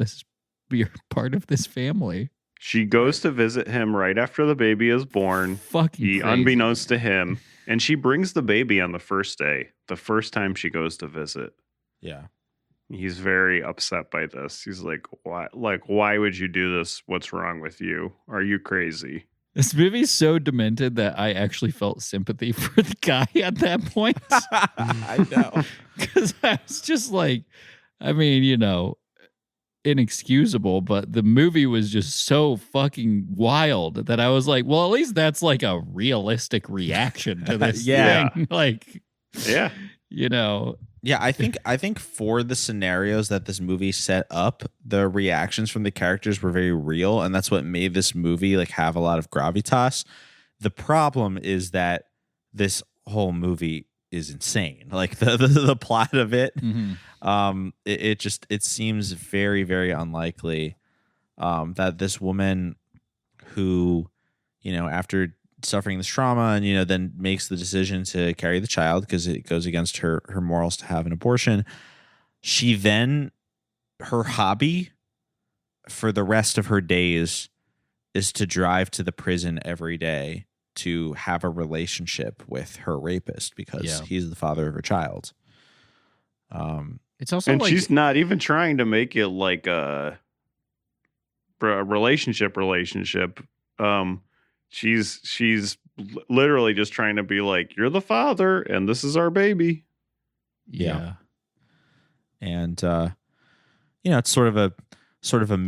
You're part of this family. She goes to visit him right after the baby is born. Fucking crazy. Unbeknownst to him. And she brings the baby on the first day, the first time she goes to visit. Yeah. He's very upset by this. He's like, why? Like, why would you do this? What's wrong with you? Are you crazy? This movie's so demented that I actually felt sympathy for the guy at that point. I know. Because I was just like, I mean, inexcusable, but the movie was just so fucking wild that I was like, well, at least that's like a realistic reaction to this thing. Like, yeah. Yeah, I think for the scenarios that this movie set up, the reactions from the characters were very real, and that's what made this movie like have a lot of gravitas. The problem is that this whole movie is insane. Like the plot of it, it seems very, very unlikely that this woman who, after suffering this trauma and then makes the decision to carry the child because it goes against her morals to have an abortion, she then, her hobby for the rest of her days is to drive to the prison every day to have a relationship with her rapist because he's the father of her child. It's also, and like, she's not even trying to make it like a relationship. She's literally just trying to be like, you're the father and this is our baby. Yeah. And it's sort of a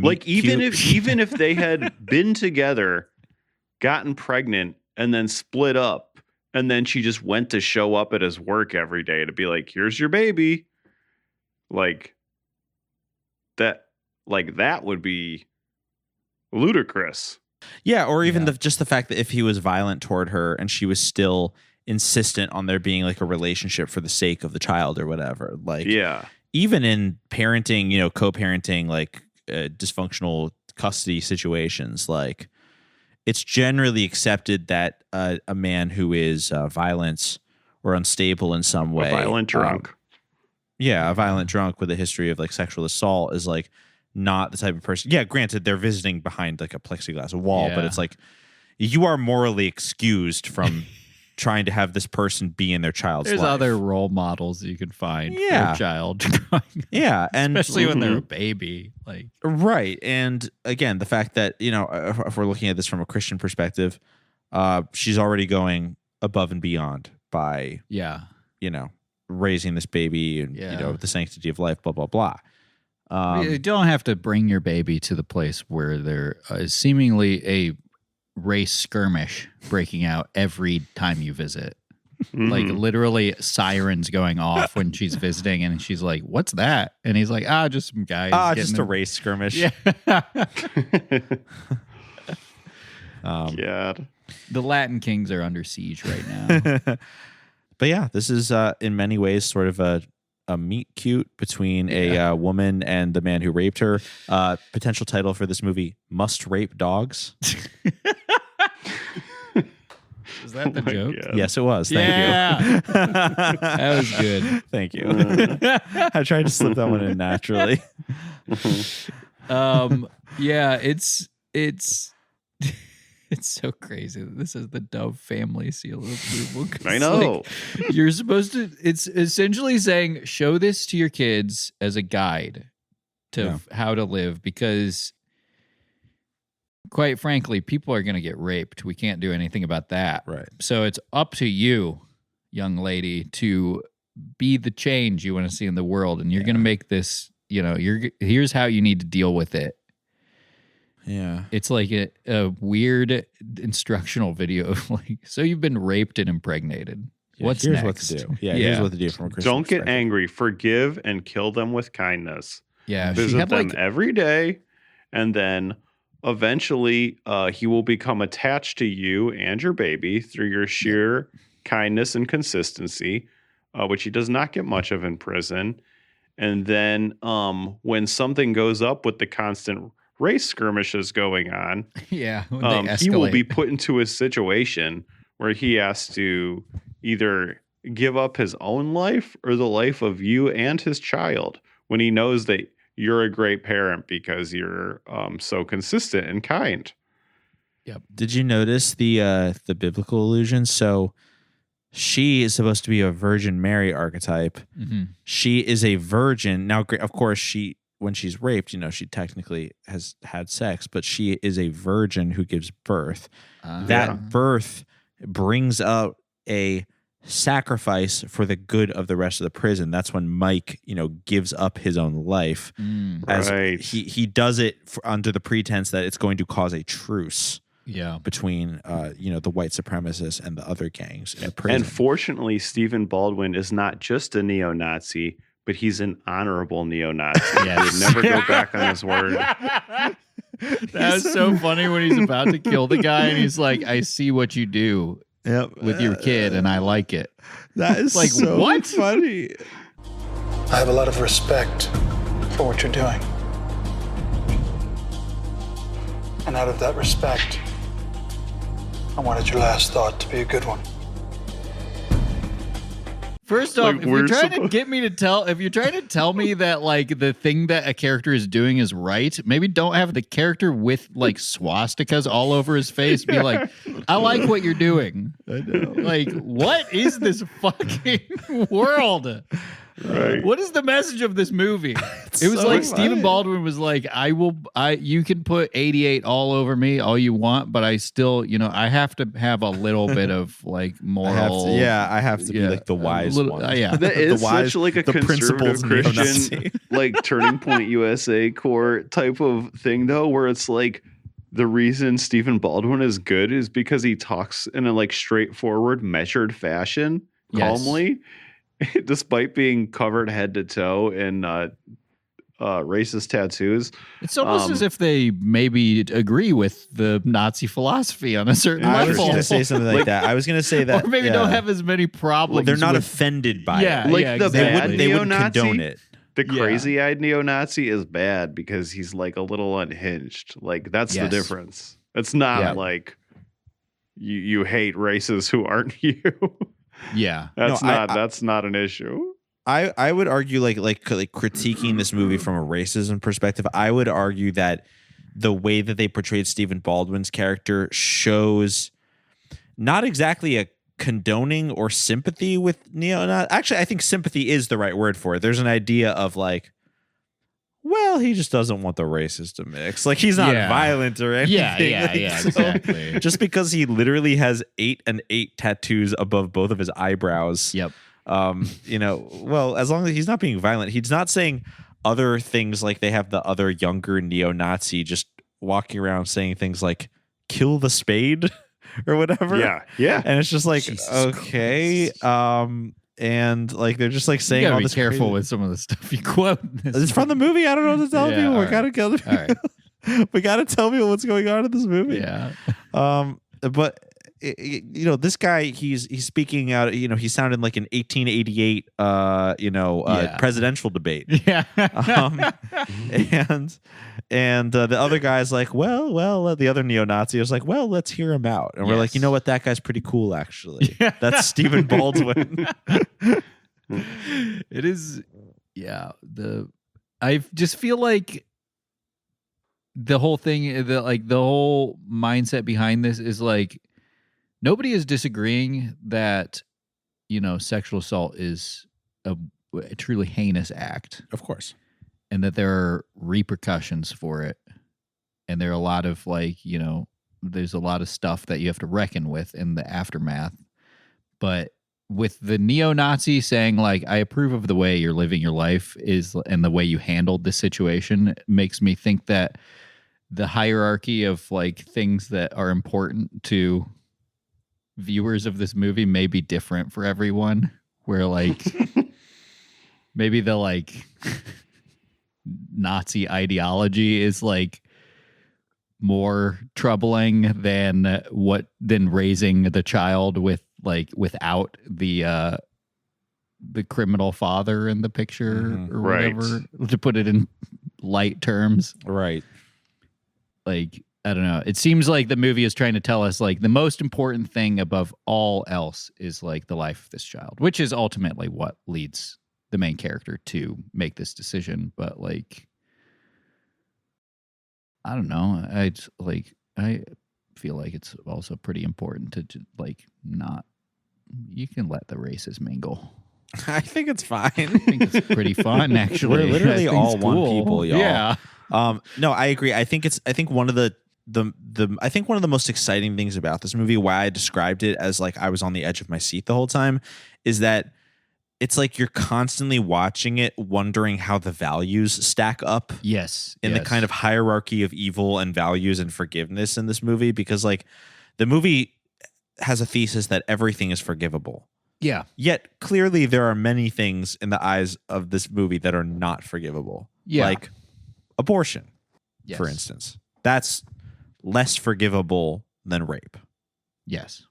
like even if they had been together, gotten pregnant, and then split up, and then she just went to show up at his work every day to be like, here's your baby. Like that would be ludicrous. Yeah, or even just the fact that if he was violent toward her and she was still insistent on there being like a relationship for the sake of the child or whatever. Like, even in parenting, co-parenting, like dysfunctional custody situations, like it's generally accepted that a man who is violent or unstable in some way, a violent drunk, a violent drunk with a history of like sexual assault is like not the type of person. Yeah, granted, they're visiting behind like a plexiglass wall, but it's like you are morally excused from trying to have this person be in their child's life. There's other role models you can find for a child. And especially when they're a baby. Like, right. And again, the fact that, if we're looking at this from a Christian perspective, she's already going above and beyond by raising this baby and the sanctity of life, blah, blah, blah. You don't have to bring your baby to the place where there is seemingly a race skirmish breaking out every time you visit. Like literally sirens going off when she's visiting, and she's like, "What's that?" And he's like, just some guys. Just a race skirmish." Yeah. God. The Latin kings are under siege right now. But yeah, this is in many ways sort of a meet cute between a woman and the man who raped her. Potential title for this movie: Must Rape Dogs. Was that the joke? God. Yes, it was. Thank you. That was good. Thank you. I tried to slip that one in naturally. It's so crazy that this is the Dove family seal of approval. I know. Like, you're supposed to, it's essentially saying, show this to your kids as a guide to how to live, because quite frankly, people are going to get raped. We can't do anything about that. Right. So it's up to you, young lady, to be the change you want to see in the world. And you're going to make this, here's how you need to deal with it. Yeah. It's like a weird instructional video of like, so you've been raped and impregnated. What's here's next? What to do. Here's what to do from a Christian Don't get angry. Forgive and kill them with kindness. Yeah. Visit them every day, and then eventually he will become attached to you and your baby through your sheer kindness and consistency, which he does not get much of in prison. And then when something goes up with the constant race skirmishes going on, he will be put into a situation where he has to either give up his own life or the life of you and his child when he knows that you're a great parent because you're so consistent and kind. Yep. Did you notice the biblical allusion? So she is supposed to be a Virgin Mary archetype. Mm-hmm. She is a virgin. Now, of course, when she's raped, she technically has had sex, but she is a virgin who gives birth. That birth brings out a sacrifice for the good of the rest of the prison. That's when Mike, gives up his own life. As he does it under the pretense that it's going to cause a truce. Between the white supremacists and the other gangs in prison. And fortunately, Stephen Baldwin is not just a neo-Nazi, but he's an honorable neo-Nazi. Yes. He would never go back on his word. That was so funny when he's about to kill the guy and he's like, I see what you do with your kid and I like it. That is like, so what? funny. I have a lot of respect for what you're doing. And out of that respect, I wanted your last thought to be a good one. First off, if you're trying to tell me that like the thing that a character is doing is right, maybe don't have the character with like swastikas all over his face be like, I like what you're doing. I know. Like, what is this fucking world? Right. What is the message of this movie? It was so like funny. Stephen Baldwin was like, you can put 88 all over me all you want, but I still, I have to have a little bit of like moral. I have to be like the wise one. That is such like a conservative Christian, like Turning Point USA court type of thing though, where it's like the reason Stephen Baldwin is good is because he talks in a like straightforward, measured fashion, calmly. Despite being covered head to toe in racist tattoos. It's almost as if they maybe agree with the Nazi philosophy on a certain level. I was going to say something like that. I was going to say that. Or maybe don't have as many problems. Well, they're not offended by it. They wouldn't condone it. The crazy-eyed neo-Nazi is bad because he's like a little unhinged. Like that's the difference. It's not like you hate races who aren't you. Yeah, that's not an issue. I would argue like critiquing this movie from a racism perspective. I would argue that the way that they portrayed Stephen Baldwin's character shows not exactly a condoning or sympathy with neo-Nazi. Actually, I think sympathy is the right word for it. There's an idea of like, well, he just doesn't want the races to mix. Like he's not violent or anything. Exactly. Just because he literally has 8 and 8 tattoos above both of his eyebrows. Yep. Well, as long as he's not being violent, he's not saying other things like they have the other younger neo-Nazi just walking around saying things like "kill the spade" or whatever. Yeah. And it's just like, Jesus okay. Christ. And like they're just like saying you gotta all be this careful crazy. with some of the stuff you quote. It's from the movie. I don't know what to tell people. We gotta kill the people. We gotta tell people what's going on in this movie. Yeah. But this guy, he's speaking out. He sounded like an 1888 presidential debate. Yeah. And the other guy's like, well, the other neo-Nazi was like, well, let's hear him out. And we're like, you know what? That guy's pretty cool, actually. That's Stephen Baldwin. It is. Yeah. I just feel like the whole thing, the whole mindset behind this is like, nobody is disagreeing that, sexual assault is a truly heinous act. Of course. And that there are repercussions for it. And there are a lot of there's a lot of stuff that you have to reckon with in the aftermath. But with the neo-Nazi saying like, I approve of the way you're living your life and the way you handled this situation makes me think that the hierarchy of like things that are important to viewers of this movie may be different for everyone, where like maybe the like Nazi ideology is like more troubling than raising the child with like without the criminal father in the picture or whatever, to put it in light terms. Right. Like, I don't know. It seems like the movie is trying to tell us like the most important thing above all else is like the life of this child, which is ultimately what leads the main character to make this decision. But like, I don't know. I feel like it's also pretty important to like not, you can let the races mingle. I think it's fine. I think it's pretty fun, actually. We're literally all one people, y'all. Yeah. No, I agree. I think one of the most exciting things about this movie, why I described it as like I was on the edge of my seat the whole time, is that it's like you're constantly watching it, wondering how the values stack up. Yes. In the kind of hierarchy of evil and values and forgiveness in this movie, because like the movie has a thesis that everything is forgivable. Yeah. Yet clearly there are many things in the eyes of this movie that are not forgivable. Yeah. Like abortion, for instance. That's less forgivable than rape. Yes.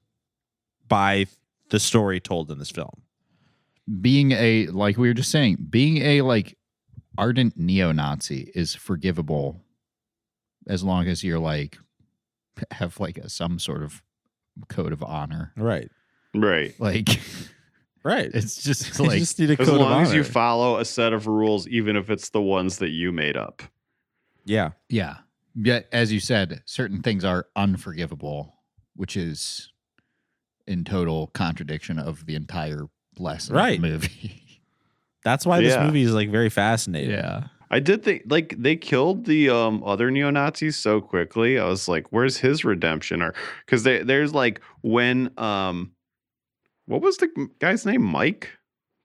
By the story told in this film. Being a, like we were just saying, being a like ardent neo-Nazi is forgivable as long as you're like have like some sort of code of honor. Right. Like, right. It's just like, you just need a as code long of as honor. you follow a set of rules, even if it's the ones that you made up. Yeah. Yeah. Yet, as you said, certain things are unforgivable, which is in total contradiction of the entire lesson of the movie. That's why this movie is like very fascinating. Yeah. I did think like they killed the other neo-Nazis so quickly. I was like, where's his redemption? Or because there's like when what was the guy's name? Mike,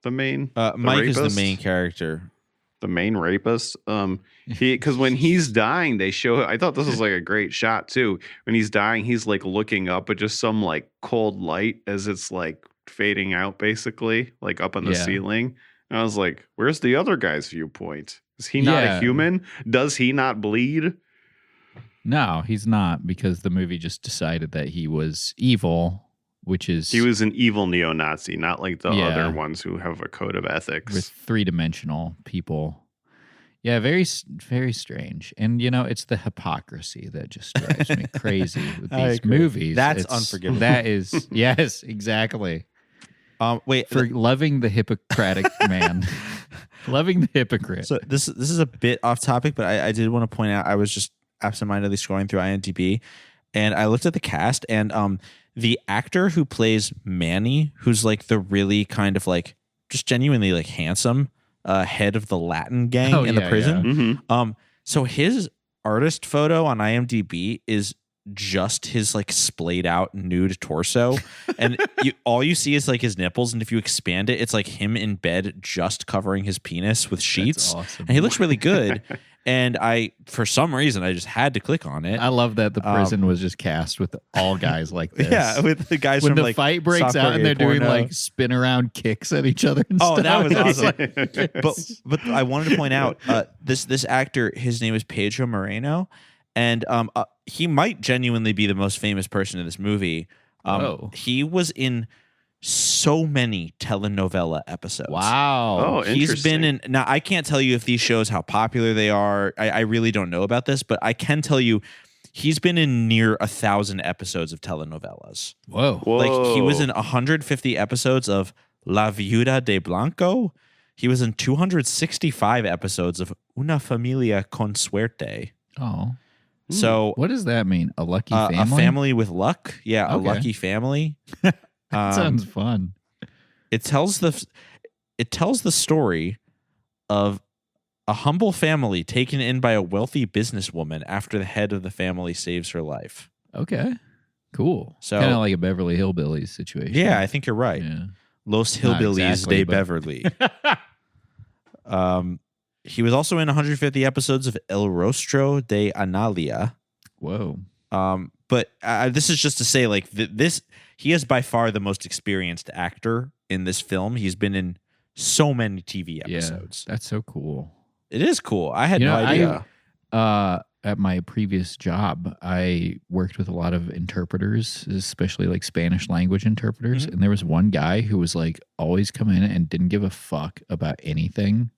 the main Mike is the main character, the main rapist. Because when he's dying, they show. I thought this was like a great shot too. When he's dying, he's like looking up at just some like cold light as it's like fading out, basically, like up on the ceiling. And I was like, where's the other guy's viewpoint? Is he not a human? Does he not bleed? No, he's not, because the movie just decided that he was evil, which is... He was an evil neo-Nazi, not like the other ones who have a code of ethics. With three-dimensional people. Yeah, very, very strange. And, you know, it's the hypocrisy that just drives me crazy with these movies. That's unforgivable. That is, yes, exactly. Wait, for loving the Hippocratic man. Loving the hypocrite. So this is a bit off topic, but I did want to point out, I was just absentmindedly scrolling through IMDb, and I looked at the cast, and the actor who plays Manny, who's like the really kind of like just genuinely like handsome head of the Latin gang in the prison. Yeah. Mm-hmm. So his artist photo on IMDb is just his like splayed out nude torso, and all you see is like his nipples, and if you expand it, it's like him in bed just covering his penis with sheets. That's awesome. And he looks really good. And I, for some reason, I just had to click on it. I love that the prison was just cast with all guys like this. Yeah, with the guys when from the like fight breaks out and they're doing like spin around kicks at each other. And stuff. That was awesome. Like, but I wanted to point out this actor, his name is Pedro Moreno, and he might genuinely be the most famous person in this movie. He was in so many telenovela episodes. Wow. Oh, interesting. He's been in. Now, I can't tell you if these shows how popular they are. I really don't know about this, but I can tell you he's been in near 1,000 episodes of telenovelas. Whoa. Like he was in 150 episodes of La Viuda de Blanco. He was in 265 episodes of Una Familia con Suerte. Oh. So what does that mean? A lucky family? A family with luck. Yeah, Okay. A lucky family. That sounds fun. It tells the story of a humble family taken in by a wealthy businesswoman after the head of the family saves her life. Okay. Cool. So kind of like a Beverly Hillbillies situation. Yeah, I think you're right. Yeah. Los Hillbillies de Beverly. He was also in 150 episodes of El Rostro de Analia. Whoa. But this is just to say, like, he is by far the most experienced actor in this film. He's been in so many TV episodes. Yeah, that's so cool. It is cool. I had no idea. at my previous job, I worked with a lot of interpreters, especially like Spanish language interpreters. And there was one guy who was like always come in and didn't give a fuck about anything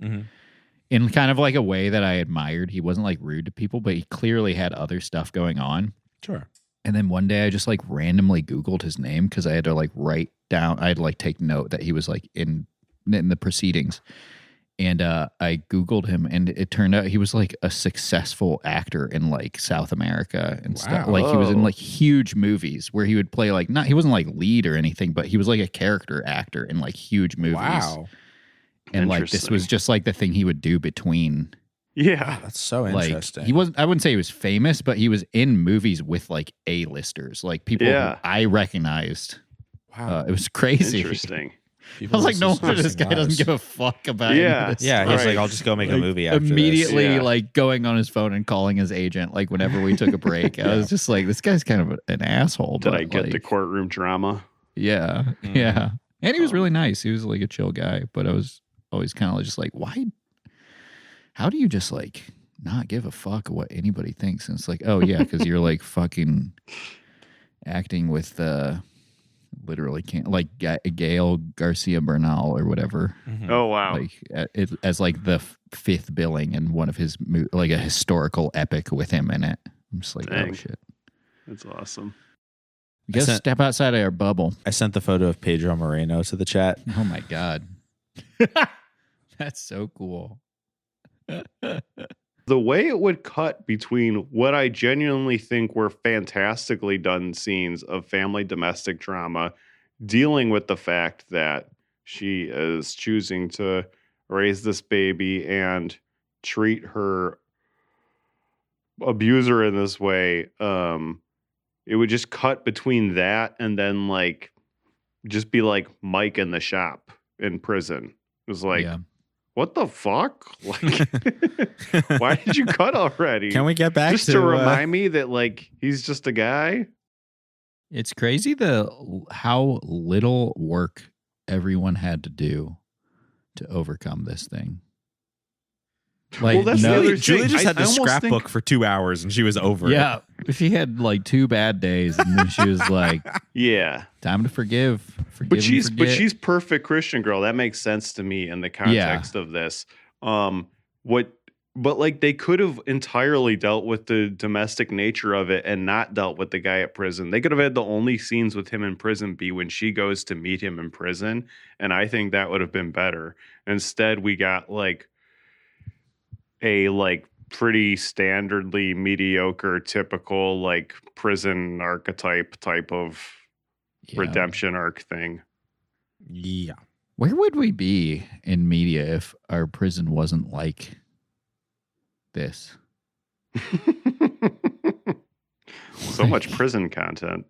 in kind of like a way that I admired. He wasn't like rude to people, but he clearly had other stuff going on. Sure. And then one day I just like randomly Googled his name because I had to like write down, I had to like take note that he was like in the proceedings. And I Googled him, and it turned out he was like a successful actor in like South America and stuff. Like he was in like huge movies where he would play like, not, he wasn't like lead or anything, but he was like a character actor in like huge movies. Wow. And like this was just like the thing he would do between. Yeah. That's so interesting. Like, he wasn't, I wouldn't say he was famous, but he was in movies with like A-listers, like people who I recognized. Wow. It was crazy. Interesting. I was like, no wonder this guy doesn't give a fuck about any of this Yeah, stuff. he's like, I'll just go make a movie after immediately this. like going on his phone and calling his agent like whenever we took a break. I was just like, this guy's kind of an asshole. Did I get the courtroom drama? Yeah. Yeah. And he was really nice. He was like a chill guy, but I was always kind of just like, why? How do you just like not give a fuck what anybody thinks? And it's like, oh yeah, because you're like fucking acting with literally can't like Gail Garcia Bernal or whatever. Oh wow! Like as like the fifth billing in one of his like a historical epic with him in it. I'm just like, oh shit, that's awesome. You gotta step outside of our bubble. I sent the photo of Pedro Moreno to the chat. Oh my god, that's so cool. The way it would cut between what I genuinely think were fantastically done scenes of family domestic drama, dealing with the fact that she is choosing to raise this baby and treat her abuser in this way, it would just cut between that and then like just be like Mike in the shop in prison. It was like, what the fuck? Like, why did you cut already? Can we get back just to remind me that like he's just a guy? It's crazy how little work everyone had to do to overcome this thing. Like, well, that's the other Julie thing. just had the I almost scrapbook for 2 hours and she was over it. Yeah, she had like 2 bad days, and then she was like, "Yeah, time to forgive." But she's perfect Christian girl. That makes sense to me in the context of this. But like they could have entirely dealt with the domestic nature of it and not dealt with the guy at prison. They could have had the only scenes with him in prison be when she goes to meet him in prison, and I think that would have been better. Instead, we got like a like pretty standardly mediocre, typical like prison archetype type of redemption arc thing. Yeah. Where would we be in media if our prison wasn't like this? So much prison content.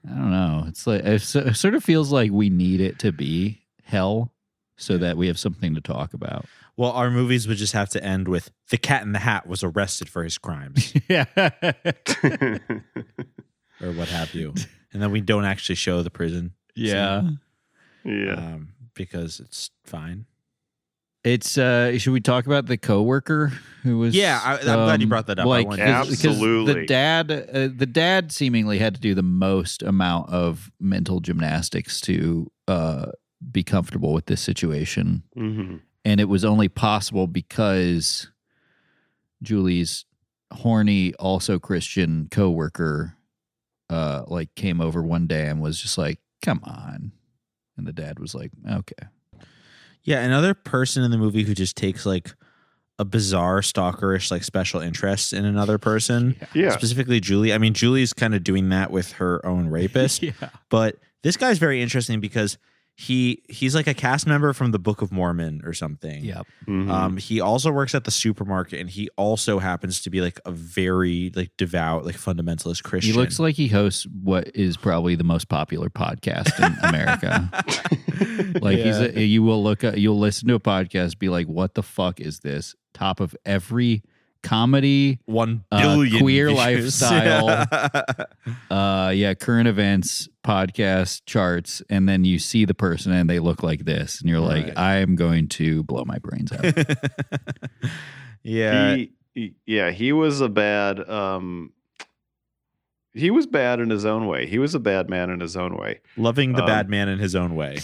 I don't know. It's like it sort of feels like we need it to be hell so that we have something to talk about. Well, our movies would just have to end with the Cat in the Hat was arrested for his crimes. Yeah. Or what have you. And then we don't actually show the prison. Yeah. Scene, yeah. Because it's fine. It's should we talk about the coworker who was? Yeah, I'm glad you brought that up. Like, absolutely, the dad seemingly had to do the most amount of mental gymnastics to be comfortable with this situation, and it was only possible because Julie's horny, also Christian coworker, like came over one day and was just like, "Come on," and the dad was like, "Okay." Yeah, another person in the movie who just takes like a bizarre stalkerish like special interest in another person. Yeah. Specifically Julie. I mean, Julie's kind of doing that with her own rapist. But this guy's very interesting because he's like a cast member from the Book of Mormon or something. Yep. He also works at the supermarket, and he also happens to be like a very like devout, like fundamentalist Christian. He looks like he hosts what is probably the most popular podcast in America. Like you'll listen to a podcast, be like, what the fuck is this? Top of every comedy, 1 billion queer views. lifestyle, current events podcast charts, and then you see the person and they look like this, and you're like, I am going to blow my brains out. Yeah. he was a bad. He was bad in his own way. He was a bad man in his own way. Loving the bad man in his own way.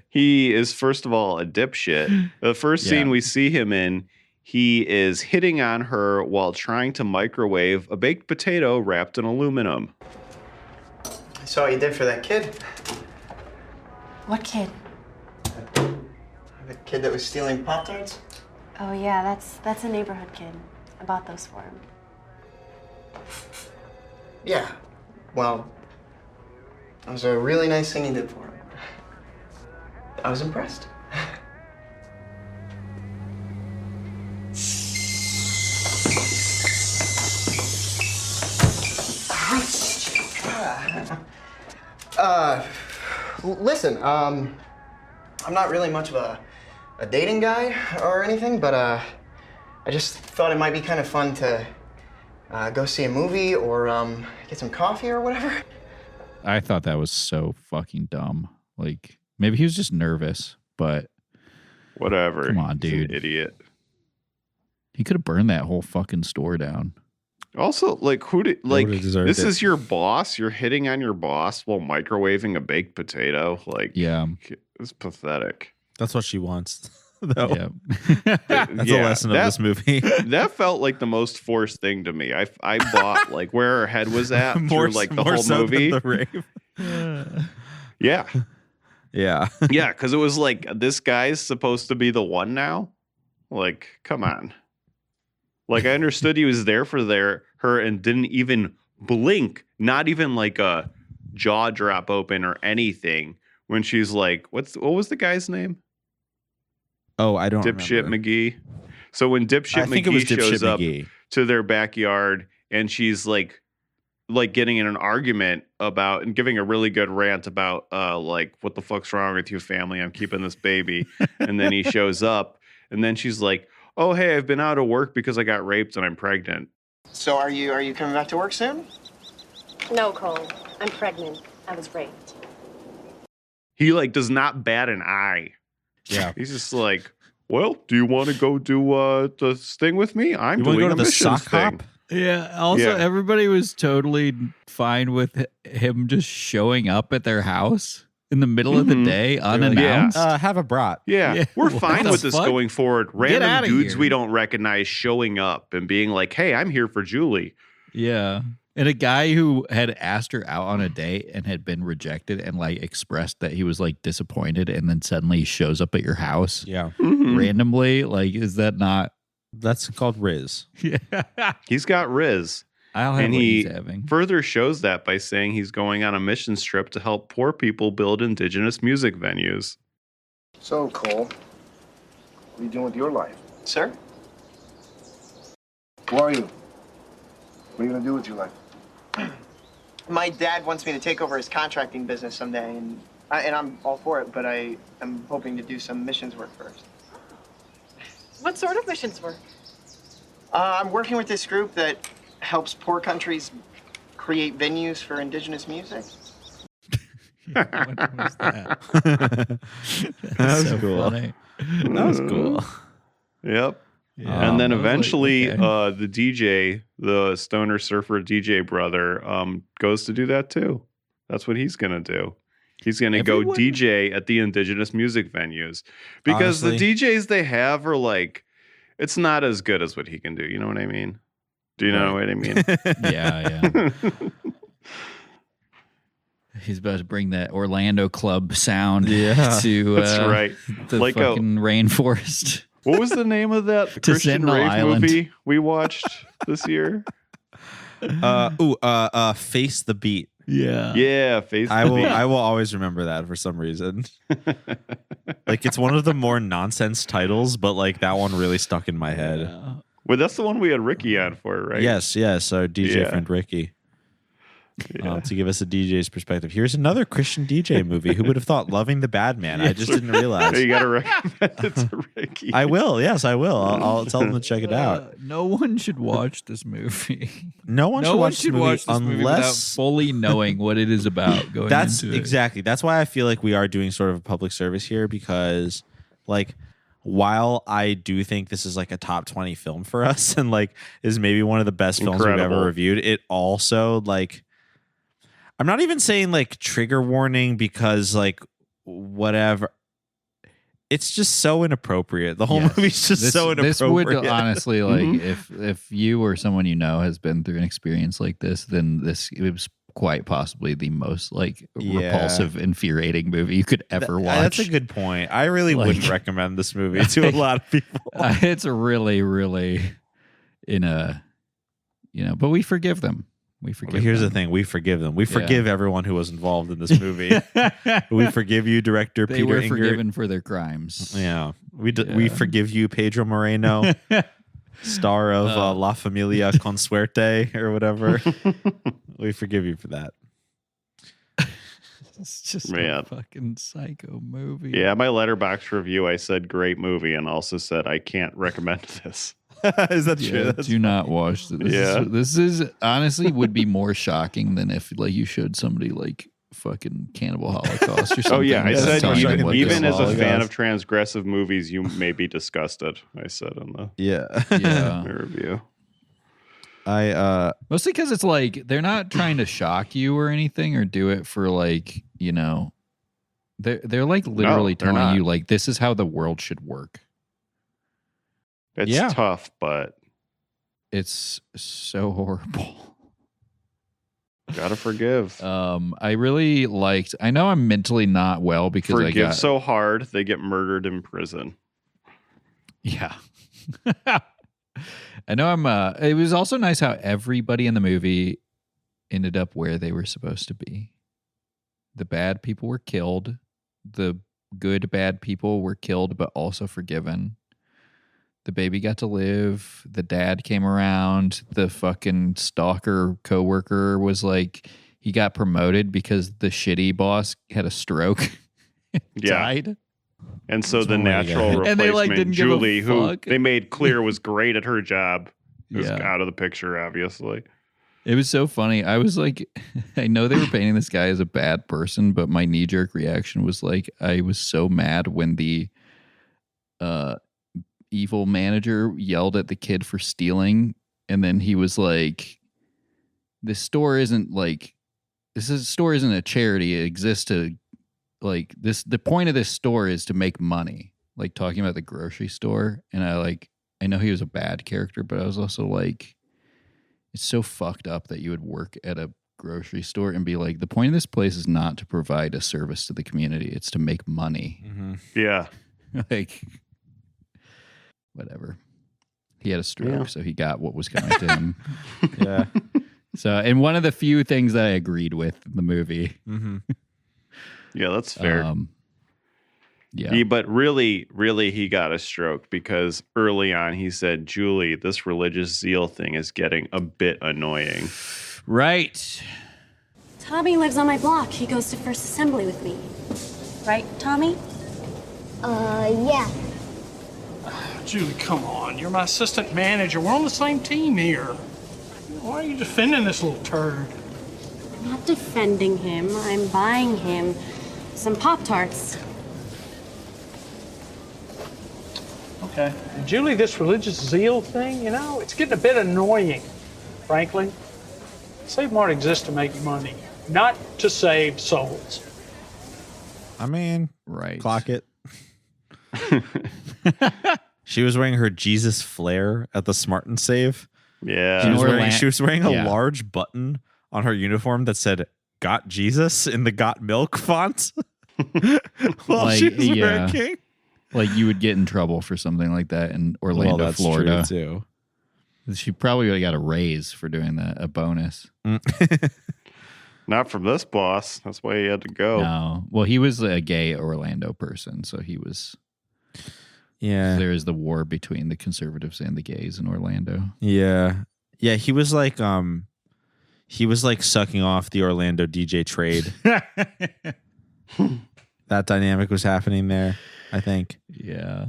He is, first of all, a dipshit. The first scene we see him in, he is hitting on her while trying to microwave a baked potato wrapped in aluminum. I saw what you did for that kid. What kid? The kid that was stealing Pop-Tarts? Oh, yeah, that's a neighborhood kid. I bought those for him. Yeah. Well, that was a really nice thing you did for him. I was impressed. Listen, I'm not really much of a dating guy or anything, but I just thought it might be kind of fun to go see a movie or get some coffee or whatever. I thought that was so fucking dumb. Like, maybe he was just nervous, but whatever. Come on, dude. He's an idiot. He could have burned that whole fucking store down. Also, like, this is your boss? You're hitting on your boss while microwaving a baked potato? Like, yeah, it's pathetic. That's what she wants, though. Yeah. That's a lesson of this movie. That felt like the most forced thing to me. I bought like where her head was at through like the whole so movie. Than the rape. Yeah. Yeah. Yeah, because it was like, this guy's supposed to be the one now? Like, come on. Like, I understood he was there for her and didn't even blink, not even like a jaw drop open or anything when she's like, what was the guy's name? Oh, I don't Dipshit remember. McGee. So when Dipshit McGee shows up to their backyard and she's like getting in an argument about and giving a really good rant about like, what the fuck's wrong with you, family? I'm keeping this baby. And then he shows up and then she's like, oh, hey, I've been out of work because I got raped and I'm pregnant. So are you coming back to work soon? No, Cole. I'm pregnant. I was raped. He like does not bat an eye. Yeah. He's just like, well, do you want to go do the thing with me? I'm doing go to a the missions sock thing. hop? Yeah. Also, everybody was totally fine with him just showing up at their house in the middle of the day unannounced. Have a brat. Yeah. We're What fine the with this fuck? going forward. Get Random outta dudes here. we don't recognize showing up and being like, hey, I'm here for Julie. Yeah. And a guy who had asked her out on a date and had been rejected and like expressed that he was like disappointed and then suddenly shows up at your house Yeah. randomly. Like, is that not? That's called Riz. Yeah. He's got Riz. I'll have And what he he's having. further shows that by saying he's going on a missions trip to help poor people build indigenous music venues. So, Cole, what are you doing with your life? Sir? Who are you? What are you going to do with your life? My dad wants me to take over his contracting business someday, and I'm all for it, but I'm hoping to do some missions work first. What sort of missions work? I'm working with this group that helps poor countries create venues for indigenous music. What was that? That was so cool. funny. That was cool. Yep. Yeah. And then I was like, eventually okay. the DJ, the stoner surfer DJ brother, goes to do that too. That's what he's going to do. He's going to go DJ at the indigenous music venues because Honestly, the DJs they have are like, it's not as good as what he can do. You know what I mean? Do you know what I mean? Yeah. He's about to bring that Orlando club sound to That's right. the Like fucking rainforest. What was the name of that Christian Sentinel rave Island. movie we watched this year? Face the Beat. Yeah. Yeah, Face the I Beat. will always remember that for some reason. Like, it's one of the more nonsense titles, but like that one really stuck in my head. Yeah. Well, that's the one we had Ricky on for, right? Yes, our DJ friend Ricky. To give us a DJ's perspective. Here's another Christian DJ movie. Who would have thought? Loving the Bad Man. I just didn't realize. You got to recommend it to Ricky. I will. Yes, I will. I'll tell them to check it out. No one should watch this movie. No one should watch this movie movie without unless fully knowing what it is about. Going that's into exactly. That's why I feel like we are doing sort of a public service here because, like, while I do think this is like a top 20 film for us and like is maybe one of the best films we've ever reviewed, it also like, I'm not even saying like trigger warning because like whatever. It's just so inappropriate. The whole movie's just so inappropriate. This would honestly, like, if you or someone you know has been through an experience like this, then it was quite possibly the most like repulsive, infuriating movie you could ever watch. That's a good point. I really wouldn't recommend this movie to a lot of people. It's really, really but we forgive them. Here's the thing: we forgive them. We forgive everyone who was involved in this movie. We forgive you, director Péter Engart. They were forgiven for their crimes. Yeah, we forgive you, Pedro Moreno, star of La Familia con Suerte or whatever. We forgive you for that. It's just a fucking psycho movie. Yeah, my Letterboxd review, I said great movie, and also said I can't recommend this. Is that true? Do not watch this. This is honestly would be more shocking than if like you showed somebody like fucking Cannibal Holocaust or something. Oh yeah, I said even as a fan of transgressive movies, you may be disgusted. I said in the review. Mostly because it's like they're not trying to shock you or anything or do it for like they're like literally telling you like this is how the world should work. It's tough, but it's so horrible. Gotta forgive. I really liked. I know I'm mentally not well because forgive so hard they get murdered in prison. Yeah, I know. It was also nice how everybody in the movie ended up where they were supposed to be. The bad people were killed. The good bad people were killed, but also forgiven. The baby got to live. The dad came around. The fucking stalker coworker was like, he got promoted because the shitty boss had a stroke. Died. And so the natural replacement, Julie, who they made clear was great at her job, was out of the picture, obviously. It was so funny. I was like, I know they were painting this guy as a bad person, but my knee-jerk reaction was like, I was so mad when the evil manager yelled at the kid for stealing, and then he was like, this store isn't a charity. It exists to like this. The point of this store is to make money, like talking about the grocery store. And I know he was a bad character, but I was also like, it's so fucked up that you would work at a grocery store and be like, the point of this place is not to provide a service to the community. It's to make money. Mm-hmm. Yeah. Like, whatever. He had a stroke, so he got what was coming to him. Yeah. So, and one of the few things that I agreed with in the movie. Mm-hmm. Yeah, that's fair. But really, he got a stroke because early on he said, Julie, this religious zeal thing is getting a bit annoying. Right. Tommy lives on my block. He goes to First Assembly with me. Right, Tommy? Yeah. Julie, come on. You're my assistant manager. We're on the same team here. Why are you defending this little turd? I'm not defending him. I'm buying him some Pop-Tarts. Okay. Julie, this religious zeal thing, it's getting a bit annoying, frankly. Save Mart exists to make money, not to save souls. I mean, right. Clock it. She was wearing her Jesus flare at the Smart and Save. Yeah. She was wearing a large button on her uniform that said "Got Jesus" in the "Got Milk" font. While she was working. Like you would get in trouble for something like that in Orlando, Florida. True too. She probably would have got a raise for doing that, a bonus. Not from this boss. That's why he had to go. No. Well, he was a gay Orlando person, so he was... Yeah. There is the war between the conservatives and the gays in Orlando. Yeah. Yeah, he was like sucking off the Orlando DJ trade. That dynamic was happening there, I think. Yeah.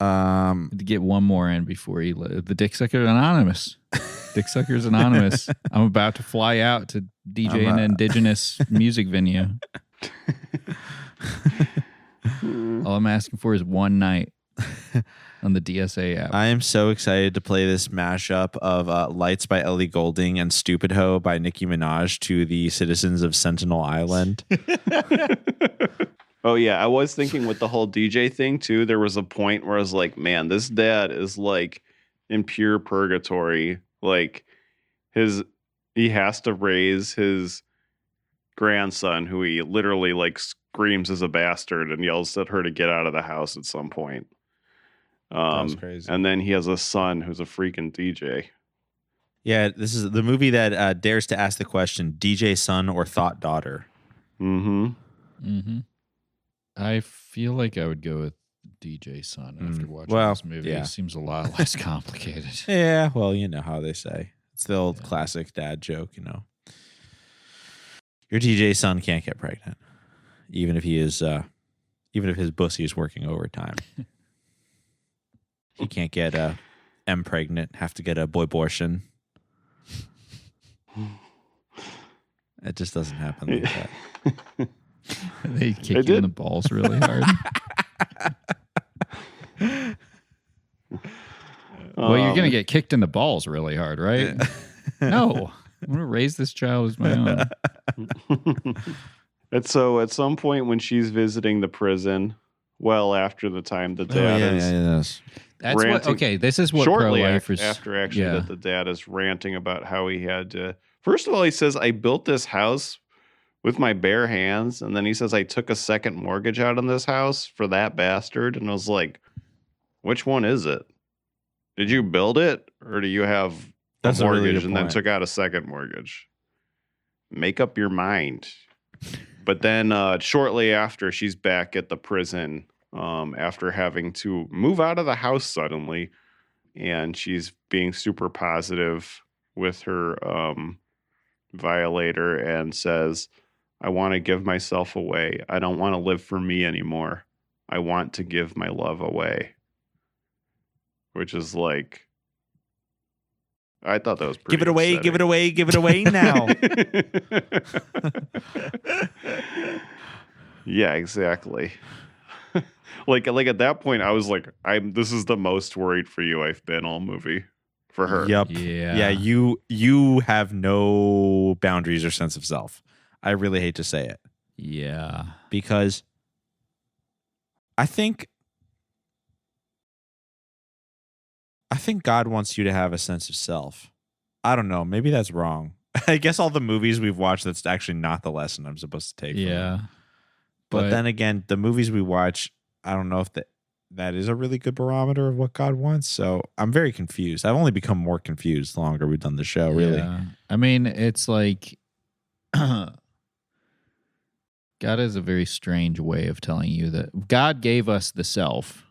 To get one more in before he the Dick Sucker Anonymous. Dick Suckers Anonymous. I'm about to fly out to DJ an indigenous music venue. All I'm asking for is one night. on the DSA app. I am so excited to play this mashup of Lights by Ellie Goulding and Stupid Ho by Nicki Minaj to the citizens of Sentinel Island. Oh, yeah. I was thinking with the whole DJ thing, too, there was a point where I was like, man, this dad is like in pure purgatory. Like he has to raise his grandson, who he literally like screams as a bastard and yells at her to get out of the house at some point. That's crazy. And then he has a son who's a freaking DJ. Yeah, this is the movie that dares to ask the question: DJ son or thought daughter? Mm-hmm. I feel like I would go with DJ son after watching this movie. Yeah. It seems a lot less complicated. Yeah, well, you know how they say. It's the old classic dad joke, you know. Your DJ son can't get pregnant, even if his pussy is working overtime. He can't get M pregnant. Have to get a boy-bortion. It just doesn't happen like that. They kick you in the balls really hard. Well, you're gonna get kicked in the balls really hard, right? No, I'm gonna raise this child as my own. And so, at some point when she's visiting the prison, well after the time the dad is That's ranting, what. Okay, this is what shortly pro-lifers after actually that the dad is ranting about how he had to. First of all, he says, "I built this house with my bare hands," and then he says, "I took a second mortgage out on this house for that bastard." And I was like, "Which one is it? Did you build it, or do you have a mortgage and then took out a second mortgage? Make up your mind." But then shortly after, she's back at the prison after having to move out of the house suddenly, and she's being super positive with her violator and says, "I want to give myself away. I don't want to live for me anymore. I want to give my love away." Which is like, I thought that was pretty Give it away, upsetting. give it away, give it away now. Yeah, exactly. like at that point, I was like, this is the most worried for you I've been all movie for her. Yep. Yeah. You have no boundaries or sense of self. I really hate to say it. Yeah. Because I think God wants you to have a sense of self. I don't know. Maybe that's wrong. I guess all the movies we've watched, that's actually not the lesson I'm supposed to take. Yeah. From but then again, the movies we watch, I don't know if that is a really good barometer of what God wants. So I'm very confused. I've only become more confused the longer we've done the show, really. Yeah. I mean, it's like God has a very strange way of telling you that God gave us the self.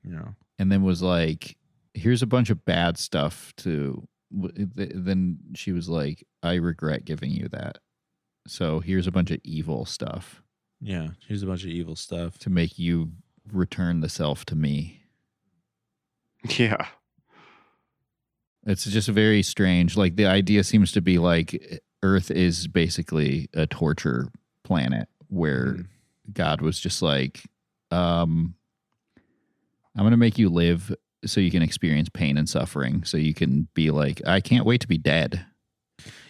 Yeah. And then was like, here's a bunch of bad stuff to. Then she was like, I regret giving you that. So here's a bunch of evil stuff. Yeah, here's a bunch of evil stuff to make you return the self to me. Yeah. It's just very strange. Like the idea seems to be like Earth is basically a torture planet where God was just like, I'm going to make you live so you can experience pain and suffering. So you can be like, I can't wait to be dead.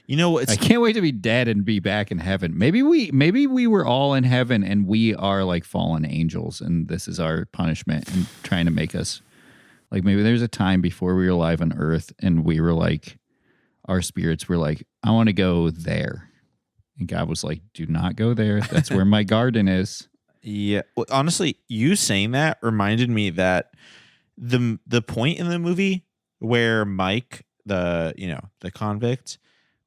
You know, I can't wait to be dead and be back in heaven. Maybe we were all in heaven and we are like fallen angels and this is our punishment and trying to make us like, maybe there's a time before we were alive on earth and we were like, our spirits were like, I want to go there. And God was like, do not go there. That's where my garden is. Yeah. Well, honestly, you saying that reminded me that the point in the movie where Mike, the convict,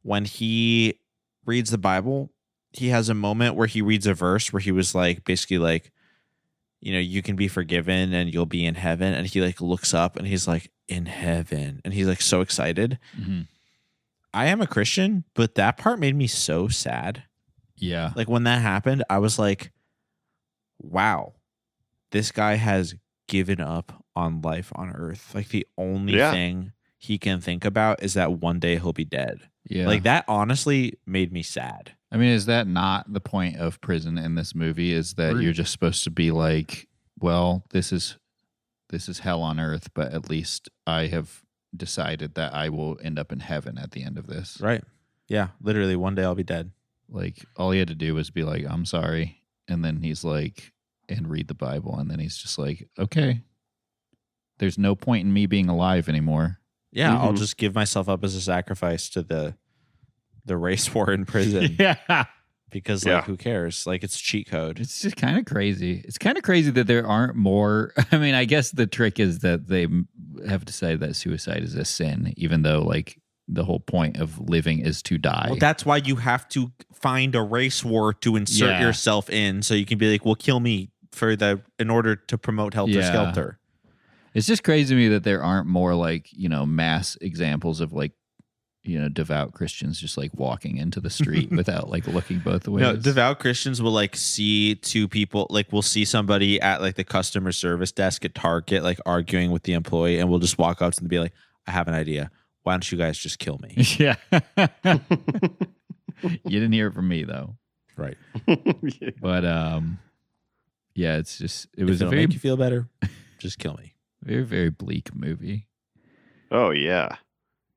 when he reads the Bible, he has a moment where he reads a verse where he was like, basically like, you can be forgiven and you'll be in heaven. And he like looks up and he's like, in heaven. And he's like so excited. Mm-hmm. I am a Christian, but that part made me so sad. Yeah. Like when that happened, I was like, wow, this guy has given up on life on earth. Like the only thing he can think about is that one day he'll be dead. Yeah. Like that honestly made me sad. I mean, is that not the point of prison in this movie? Is that you're just supposed to be like well, this is hell on earth, but at least I have decided that I will end up in heaven at the end of this. Right. Yeah. Literally one day I'll be dead. Like, all he had to do was be like, I'm sorry. And then he's like, and read the Bible. And then he's just like, okay, there's no point in me being alive anymore. Yeah. I'll just give myself up as a sacrifice to the race war in prison. Yeah. Because like, who cares? Like, it's cheat code. It's just kind of crazy. It's kind of crazy that there aren't more. I mean, I guess the trick is that they have decided that suicide is a sin, even though like the whole point of living is to die. Well, that's why you have to find a race war to insert yourself in, so you can be like, well, kill me in order to promote Helter Skelter. It's just crazy to me that there aren't more like, mass examples of like, devout Christians just like walking into the street without like looking both ways. No, devout Christians will like see two people, like we'll see somebody at like the customer service desk at Target, like arguing with the employee, and we'll just walk up to them and be like, I have an idea. Why don't you guys just kill me? Yeah. You didn't hear it from me though. Right. But yeah, it was it'll make you feel better, just kill me. Very, very bleak movie. Oh yeah.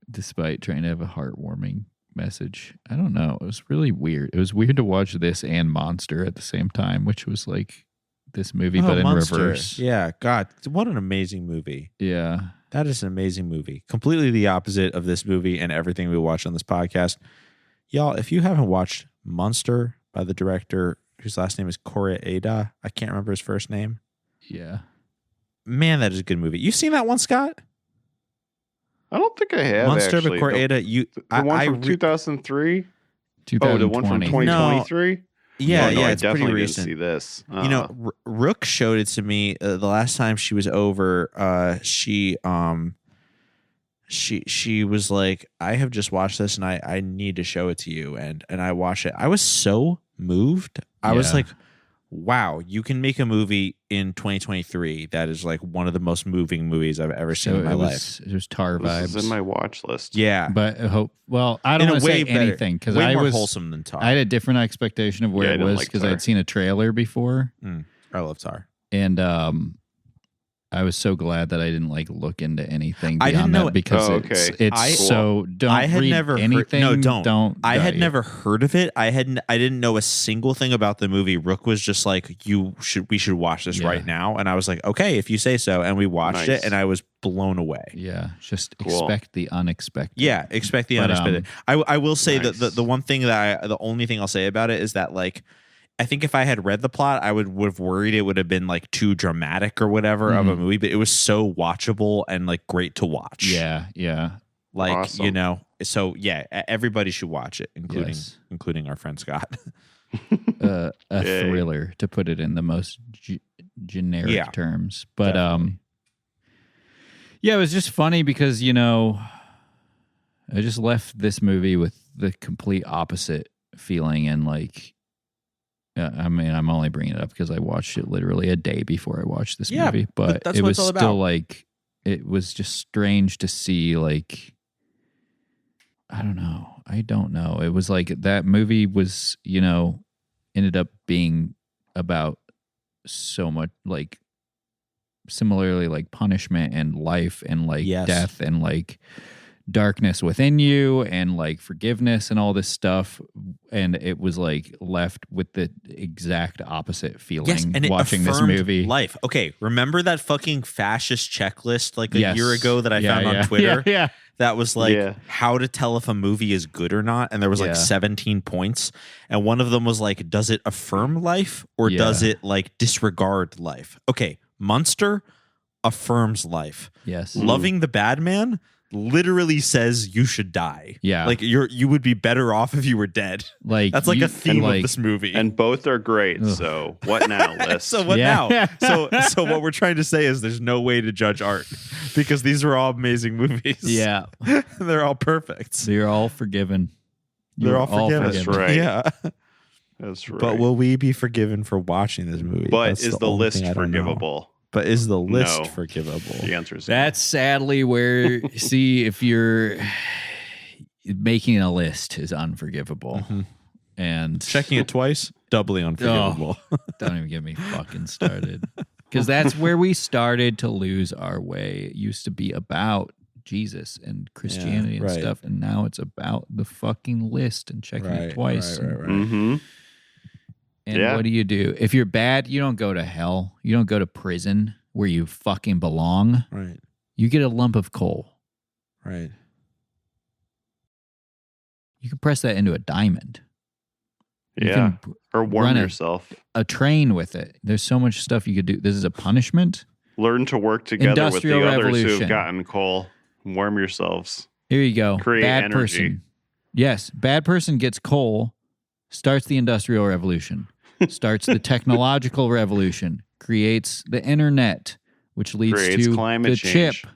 Despite trying to have a heartwarming message. I don't know. It was really weird. It was weird to watch this and Monster at the same time, which was like this movie, but in reverse. Yeah. God, what an amazing movie. Yeah. That is an amazing movie. Completely the opposite of this movie and everything we watch on this podcast. Y'all, if you haven't watched Monster by the director whose last name is Koreeda, I can't remember his first name. Yeah. Man, that is a good movie. You seen that one, Scott? I don't think I have. Monster actually. by Koreeda. The one from 2003. 2020. Oh, the one from 2023. No. Yeah, no, it's definitely pretty recent. Didn't see this. Rook showed it to me the last time she was over. She was like, I have just watched this and I need to show it to you, and I watched it. I was so moved. I was like, wow, you can make a movie in 2023 that is like one of the most moving movies I've ever seen in my life. It was Tar vibes. This is in my watch list. Yeah, but I don't want to say anything because I was wholesome than Tar. I had a different expectation of where it was because I'd seen a trailer bafore. I love Tar, and I was so glad that I didn't like look into anything beyond I didn't know that because it's so don't I had read never anything. Don't. I had never heard of it. I didn't know a single thing about the movie. Rook was just like, we should watch this right now, and I was like, okay, if you say so, and we watched it, and I was blown away. Yeah, just expect the unexpected. Yeah, expect the unexpected. I will say that the one thing the only thing I'll say about it is that like, I think if I had read the plot, I would have worried it would have been like too dramatic or whatever of a movie, but it was so watchable and like great to watch. Yeah, yeah. Like, awesome. So yeah, everybody should watch it, including our friend Scott. A thriller, to put it in the most generic terms. But definitely. Yeah, it was just funny because, I just left this movie with the complete opposite feeling, and like, I mean, I'm only bringing it up because I watched it literally a day before I watched this movie, but it was still like, it was just strange to see, like, I don't know. It was like that movie was, ended up being about so much, like, similarly, like punishment and life and like death and like darkness within you and like forgiveness and all this stuff, and it was like left with the exact opposite feeling and watching this movie. Life. Okay, remember that fucking fascist checklist like a year ago that I found on Twitter? Yeah. That was like how to tell if a movie is good or not, and there was like 17 points, and one of them was like, does it affirm life or does it like disregard life? Okay, Monster affirms life. Yes. Loving the Bad Man literally says you should die. Yeah. Like you would be better off if you were dead. Like that's like a theme of this movie. And both are great. Ugh. So what now, Liz? So what now? So what we're trying to say is there's no way to judge art because these are all amazing movies. Yeah. They're all perfect. They're all forgiven. They're all forgiven. That's right. Yeah. That's right. But will we be forgiven for watching this movie? But That's is the list forgivable? But is the list forgivable? The answer is that's sadly where, see, if you're making a list is unforgivable. Mm-hmm. And checking it twice, doubly unforgivable. Don't even get me fucking started. Because that's where we started to lose our way. It used to be about Jesus and Christianity and stuff, and now it's about the fucking list and checking it twice. Mm-hmm. And what do? If you're bad, you don't go to hell. You don't go to prison where you fucking belong. Right. You get a lump of coal. Right. You can press that into a diamond. Yeah. Or warm yourself. A train with it. There's so much stuff you could do. This is a punishment. Learn to work together Industrial with the Revolution. others who have gotten coal. Warm yourselves. Here you go. Create bad energy. Person. Yes. Bad person gets coal, starts the Industrial Revolution, starts the technological revolution, creates the internet, which leads to climate the change. chip.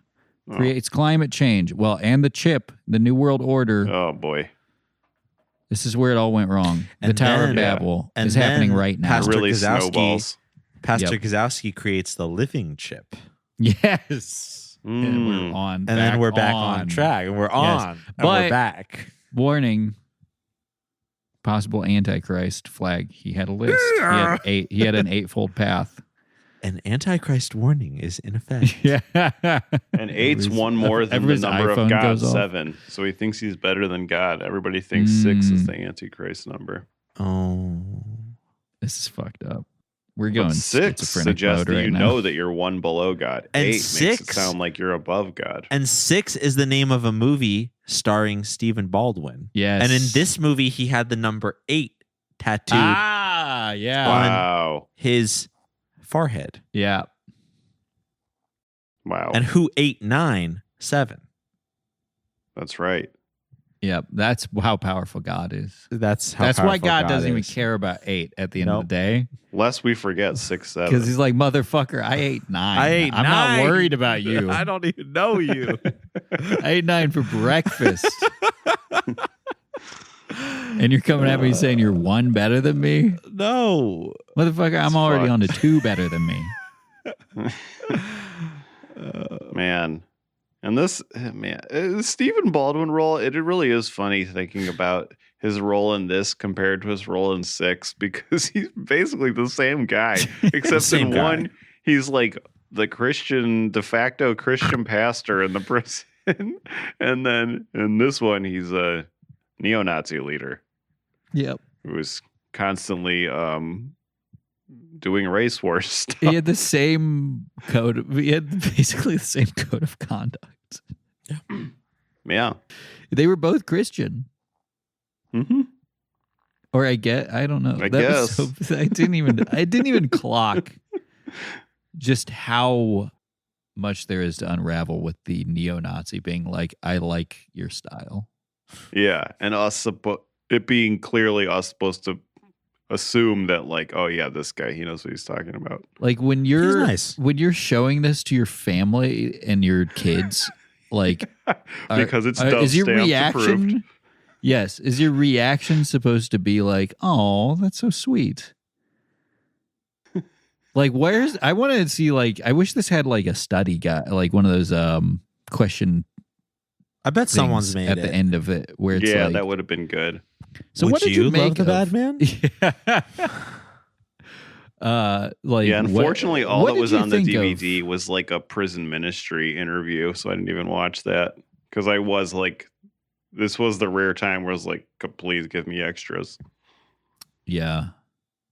Creates climate change. Well, and the chip, the New World Order. Oh, boy. This is where it all went wrong. The Tower of Babel is happening right now. Pastor Really Gazowski, snowballs. Pastor Gazowski creates the living chip. Yes. And we're on. And then we're back on track. And we're on. And But we're back. Warning. Possible Antichrist flag. He had a list. He had an 8-fold path. An Antichrist warning is in effect. Yeah. And 8's one more than the number of God, 7. So he thinks he's better than God. Everybody thinks 6 is the Antichrist number. Oh. This is fucked up. We're going 6 suggests that you know that you're one below God. And 8 6 makes it sound like you're above God. And 6 is the name of a movie starring Stephen Baldwin. Yes. And in this movie, he had the number 8 tattooed on his forehead. Yeah. Wow. And who ate 9? 7. That's right. Yep. That's how powerful God is. That's why God doesn't even care about 8 at the end of the day. Lest we forget 6, 7. Because he's like, motherfucker, I ate 9. I'm not worried about you. I don't even know you. I ate 9 for breakfast. And you're coming at me saying you're 1 better than me? No. Motherfucker, I'm already on to 2 better than me. Man. And this, Stephen Baldwin role, it really is funny thinking about his role in this compared to his role in 6, because he's basically the same guy, except in one, he's like the de facto Christian pastor in the prison. And then in this one, he's a neo-Nazi leader. Yep. Who was constantly doing race war stuff. He had the same code. He had basically the same code of conduct. Yeah. They were both Christian. Mm-hmm. Or I don't know. I guess. I didn't even clock just how much there is to unravel with the neo-Nazi being like, I like your style. Yeah. And it being clearly us supposed to assume that, like, oh yeah, this guy, he knows what he's talking about. Like when you're showing this to your family and your kids, like because it's is your reaction approved. Yes, is your reaction supposed to be like, oh, that's so sweet? Like, I want to see, like, I wish this had like a study guide, like one of those question. I bet someone's made at it the end of it where it's like, that would have been good. So what did you make love the bad man? Unfortunately, all that was on the DVD was like a prison ministry interview, so I didn't even watch that because I was like, this was the rare time where I was like, please give me extras. Yeah.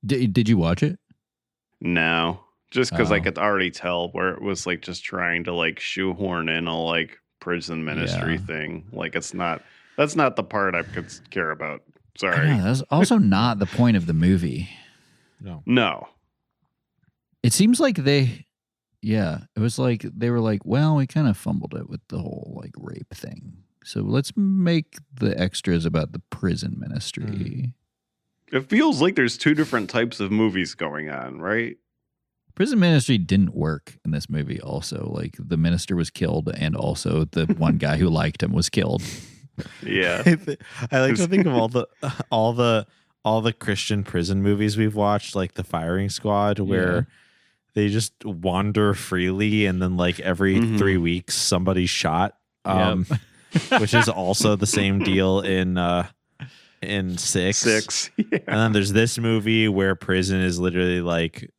Did you watch it? No, just because I could already tell where it was like just trying to like shoehorn in a like prison ministry thing. Like that's not the part I could care about. Sorry. That's also not the point of the movie. No. It seems like it was like they were like, well, we kind of fumbled it with the whole like rape thing. So let's make the extras about the prison ministry. It feels like there's 2 different types of movies going on, right? Prison ministry didn't work in this movie also. Like the minister was killed and also the one guy who liked him was killed. Yeah. I like to think of all the Christian prison movies we've watched, like The Firing Squad, where they just wander freely and then like every 3 weeks somebody's shot. Which is also the same deal in 6. Yeah. And then there's this movie where prison is literally like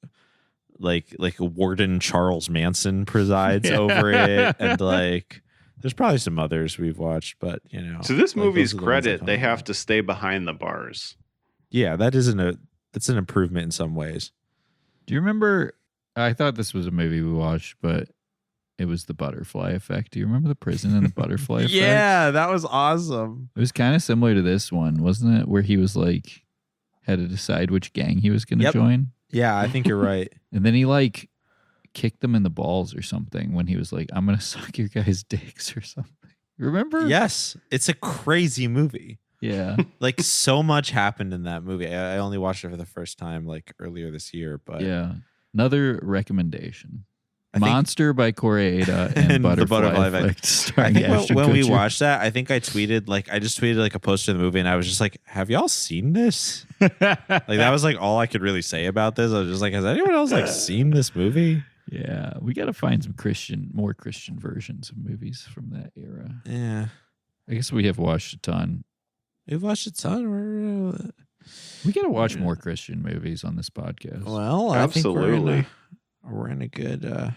like Warden Charles Manson presides over it, and like there's probably some others we've watched, but you know. To this movie's credit, they have to stay behind the bars. Yeah, that's an improvement in some ways. Do you remember? I thought this was a movie we watched, but it was The Butterfly Effect. Do you remember the prison and the butterfly effect? Yeah, that was awesome. It was kind of similar to this one, wasn't it? Where he was like had to decide which gang he was going to join. Yeah, I think you're right. And then he like kicked them in the balls or something when he was like, "I'm going to suck your guys' dicks" or something. Remember? Yes, it's a crazy movie. Yeah. Like so much happened in that movie. I only watched it for the first time like earlier this year, but yeah. Another recommendation. Monster by Koreeda and Butterfly Effect. I think when we watched that, I think I just tweeted like a poster of the movie, and I was just like, "Have y'all seen this?" Like that was like all I could really say about this. I was just like, "Has anyone else like seen this movie?" Yeah, we got to find some more Christian versions of movies from that era. Yeah, I guess we have watched a ton. We've watched a ton. We got to watch more Christian movies on this podcast. Well, absolutely. I think we're in a good.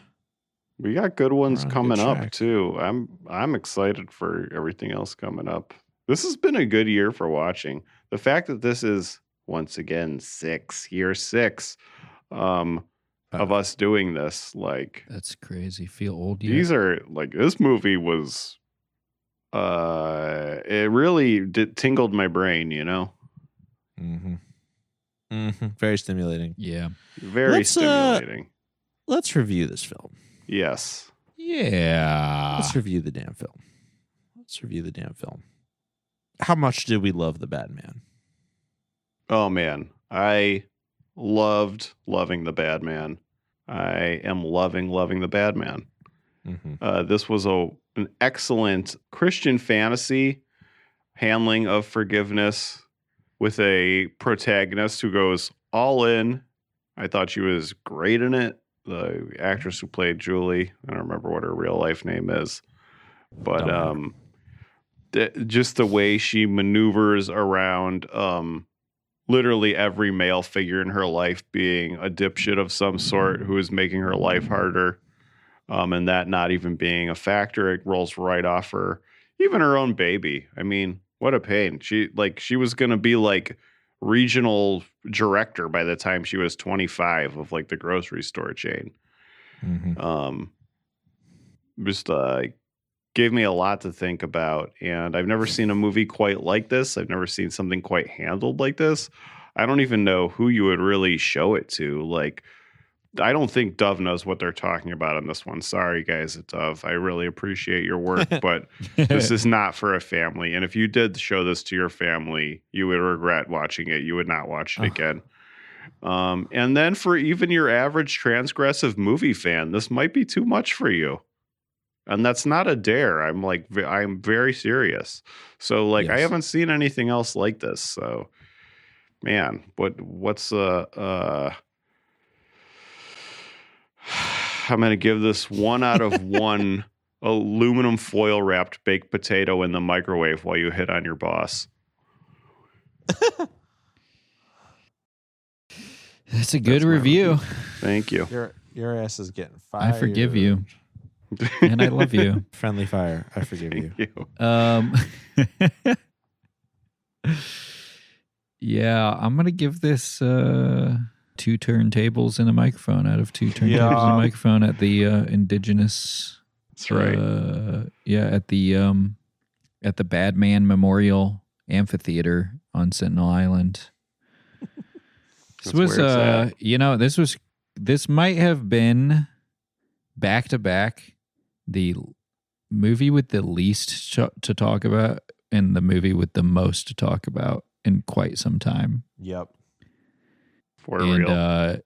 We got good ones coming up too. I'm excited for everything else coming up. This has been a good year for watching. The fact that this is once again year six of us doing this, like that's crazy. Feel old yet? These are like this movie was. It really tingled my brain, you know. Very stimulating. Yeah, very stimulating. Let's review this film. Yes. Yeah. Let's review the damn film. How much did we love the Bad Man? Oh, man. I loving the Bad Man. I am loving the Bad Man. This was an excellent Christian fantasy handling of forgiveness with a protagonist who goes all in. I thought she was great in it. The actress who played Julie, I don't remember what her real life name is, but just the way she maneuvers around literally every male figure in her life being a dipshit of some sort who is making her life harder, and that not even being a factor, it rolls right off her, even her own baby. I mean, what a pain. She was going to be like regional director by the time she was 25 of like the grocery store chain. Just gave me a lot to think about, and I've never seen a movie quite like this. I've never seen something quite handled like this. I don't even know who you would really show it to. Like, I don't think Dove knows what they're talking about on this one. Sorry, guys at Dove. I really appreciate your work, but this is not for a family. And if you did show this to your family, you would regret watching it. You would not watch it again. And then for even your average transgressive movie fan, this might be too much for you. And that's not a dare. I'm very serious. So like, yes. I haven't seen anything else like this. So man, what's I'm going to give this 1 out of 1 aluminum foil wrapped baked potato in the microwave while you hit on your boss. That's a good review. Thank you. Your ass is getting fired. I forgive you. And I love you. Friendly fire. I forgive you. Yeah, I'm going to give this 2 turntables and a microphone out of 2 turntables and a microphone at the indigenous. That's right. At the Bad Man Memorial Amphitheater on Sentinel Island. This was this might have been back to back the movie with the least to talk about and the movie with the most to talk about in quite some time. Yep. For real. I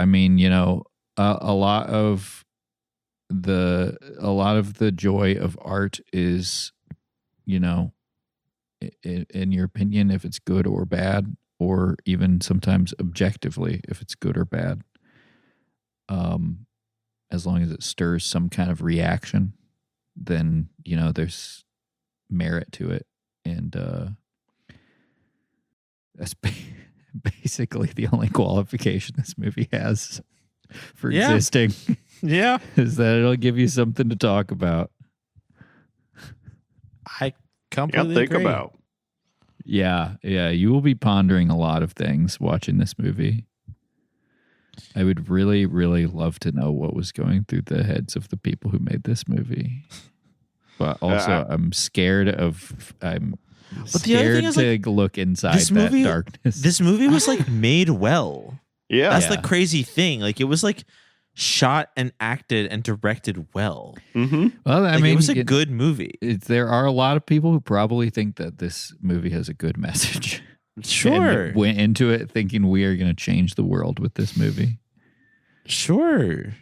mean, a lot of the joy of art is, in your opinion, if it's good or bad, or even sometimes objectively, if it's good or bad. As long as it stirs some kind of reaction, then, there's merit to it. And that's basically the only qualification this movie has. for existing. Yeah. Is that it'll give you something to talk about. I completely agree. About. Yeah. You will be pondering a lot of things watching this movie. I would really, really love to know what was going through the heads of the people who made this movie. But also, I'm scared of. I'm scared to look inside that darkness. This movie was like made well. Yeah, that's the crazy thing. Like it was like shot and acted and directed well. Mm-hmm. Well, I mean, it was a good movie. There are a lot of people who probably think that this movie has a good message. Sure, and went into it thinking we are going to change the world with this movie. Sure.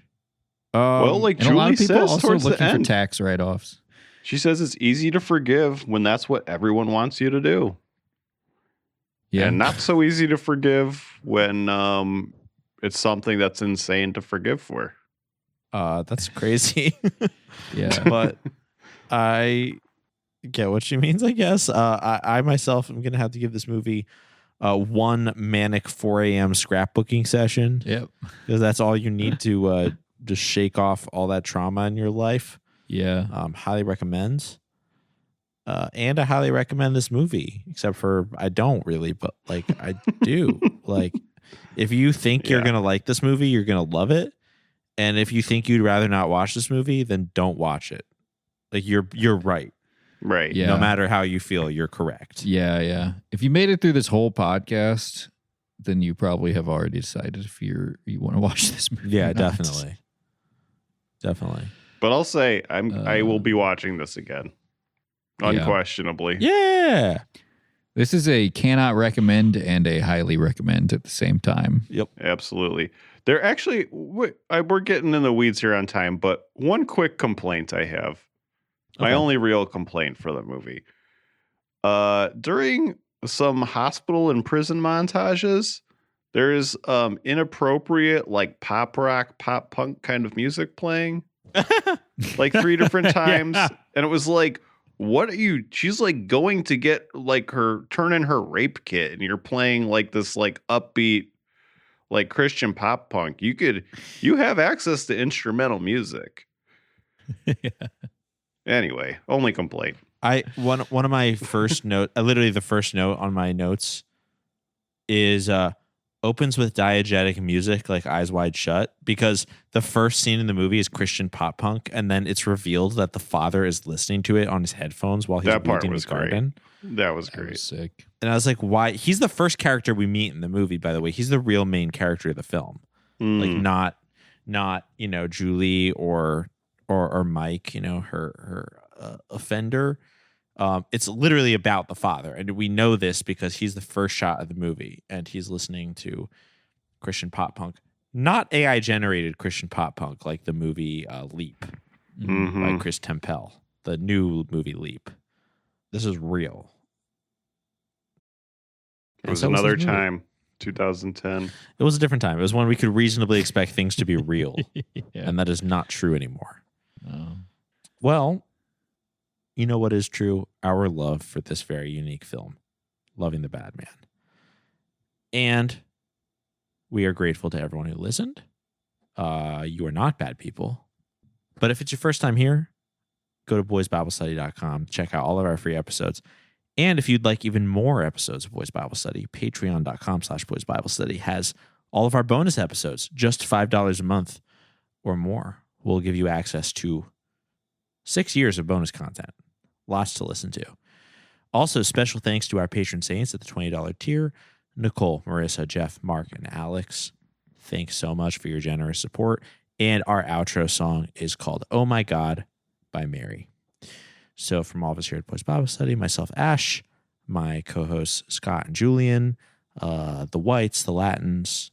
Well, like Julie a lot of people says, also towards looking the end, for tax write-offs. She says it's easy to forgive when that's what everyone wants you to do. Yeah, and not so easy to forgive when it's something that's insane to forgive for. That's crazy. Yeah, but I get what she means, I guess. I myself am going to have to give this movie one manic 4 a.m. scrapbooking session. Yep. Because that's all you need to just shake off all that trauma in your life. Yeah. Highly recommend. And I highly recommend this movie, except for I don't really, but like I do. Like if you think you're going to like this movie, you're going to love it. And if you think you'd rather not watch this movie, then don't watch it. Like you're right. Right. Yeah. No matter how you feel, you're correct. Yeah. If you made it through this whole podcast, then you probably have already decided if you want to watch this movie. Yeah, definitely. Definitely. But I'll say I will be watching this again. Unquestionably. Yeah. This is a cannot recommend and a highly recommend at the same time. Yep. Absolutely. They're actually, we're getting in the weeds here on time, but one quick complaint I have. My only real complaint for the movie. During some hospital and prison montages, there's inappropriate like pop rock, pop punk kind of music playing like 3 different times. Yeah. And it was like, what are you? She's like going to get like turn in her rape kit, and you're playing like this like upbeat like Christian pop punk. You have access to instrumental music. Yeah. Anyway, only complaint. One of my first note, literally the first note on my notes is opens with diegetic music like Eyes Wide Shut, because the first scene in the movie is Christian pop punk, and then it's revealed that the father is listening to it on his headphones while he's weeding his garden. That was great. That was sick. And I was like, why? He's the first character we meet in the movie, by the way. He's the real main character of the film. Like not Julie or Mike, her offender. It's literally about the father, and we know this because he's the first shot of the movie, and he's listening to Christian pop punk, not AI generated Christian pop punk like the movie Leap by Chris Tempel, the new movie Leap. This is real. It was another time, 2010. It was a different time. It was when we could reasonably expect things to be real, and that is not true anymore. Well, you know what is true? Our love for this very unique film, Loving the Bad Man. And we are grateful to everyone who listened. You are not bad people. But if it's your first time here, go to boysbiblestudy.com. Check out all of our free episodes. And if you'd like even more episodes of Boys Bible Study, patreon.com/boysbiblestudy has all of our bonus episodes, just $5 a month or more. We'll give you access to 6 years of bonus content. Lots to listen to. Also, special thanks to our patron saints at the $20 tier, Nicole, Marissa, Jeff, Mark, and Alex. Thanks so much for your generous support. And our outro song is called Oh My God by Mary. So from all of us here at Boys Bible Study, myself, Ash, my co-hosts, Scott and Julian, the Whites, the Latins,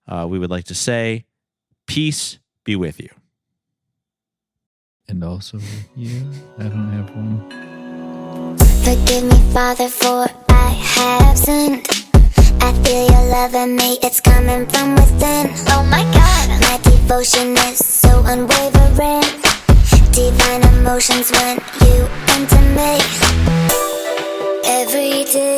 we would like to say, peace be with you. And also with you. I don't have one. Forgive me, Father, for I have sinned. I feel your love in me, it's coming from within. Oh my God, my devotion is so unwavering. Divine emotions when you enter me. Every day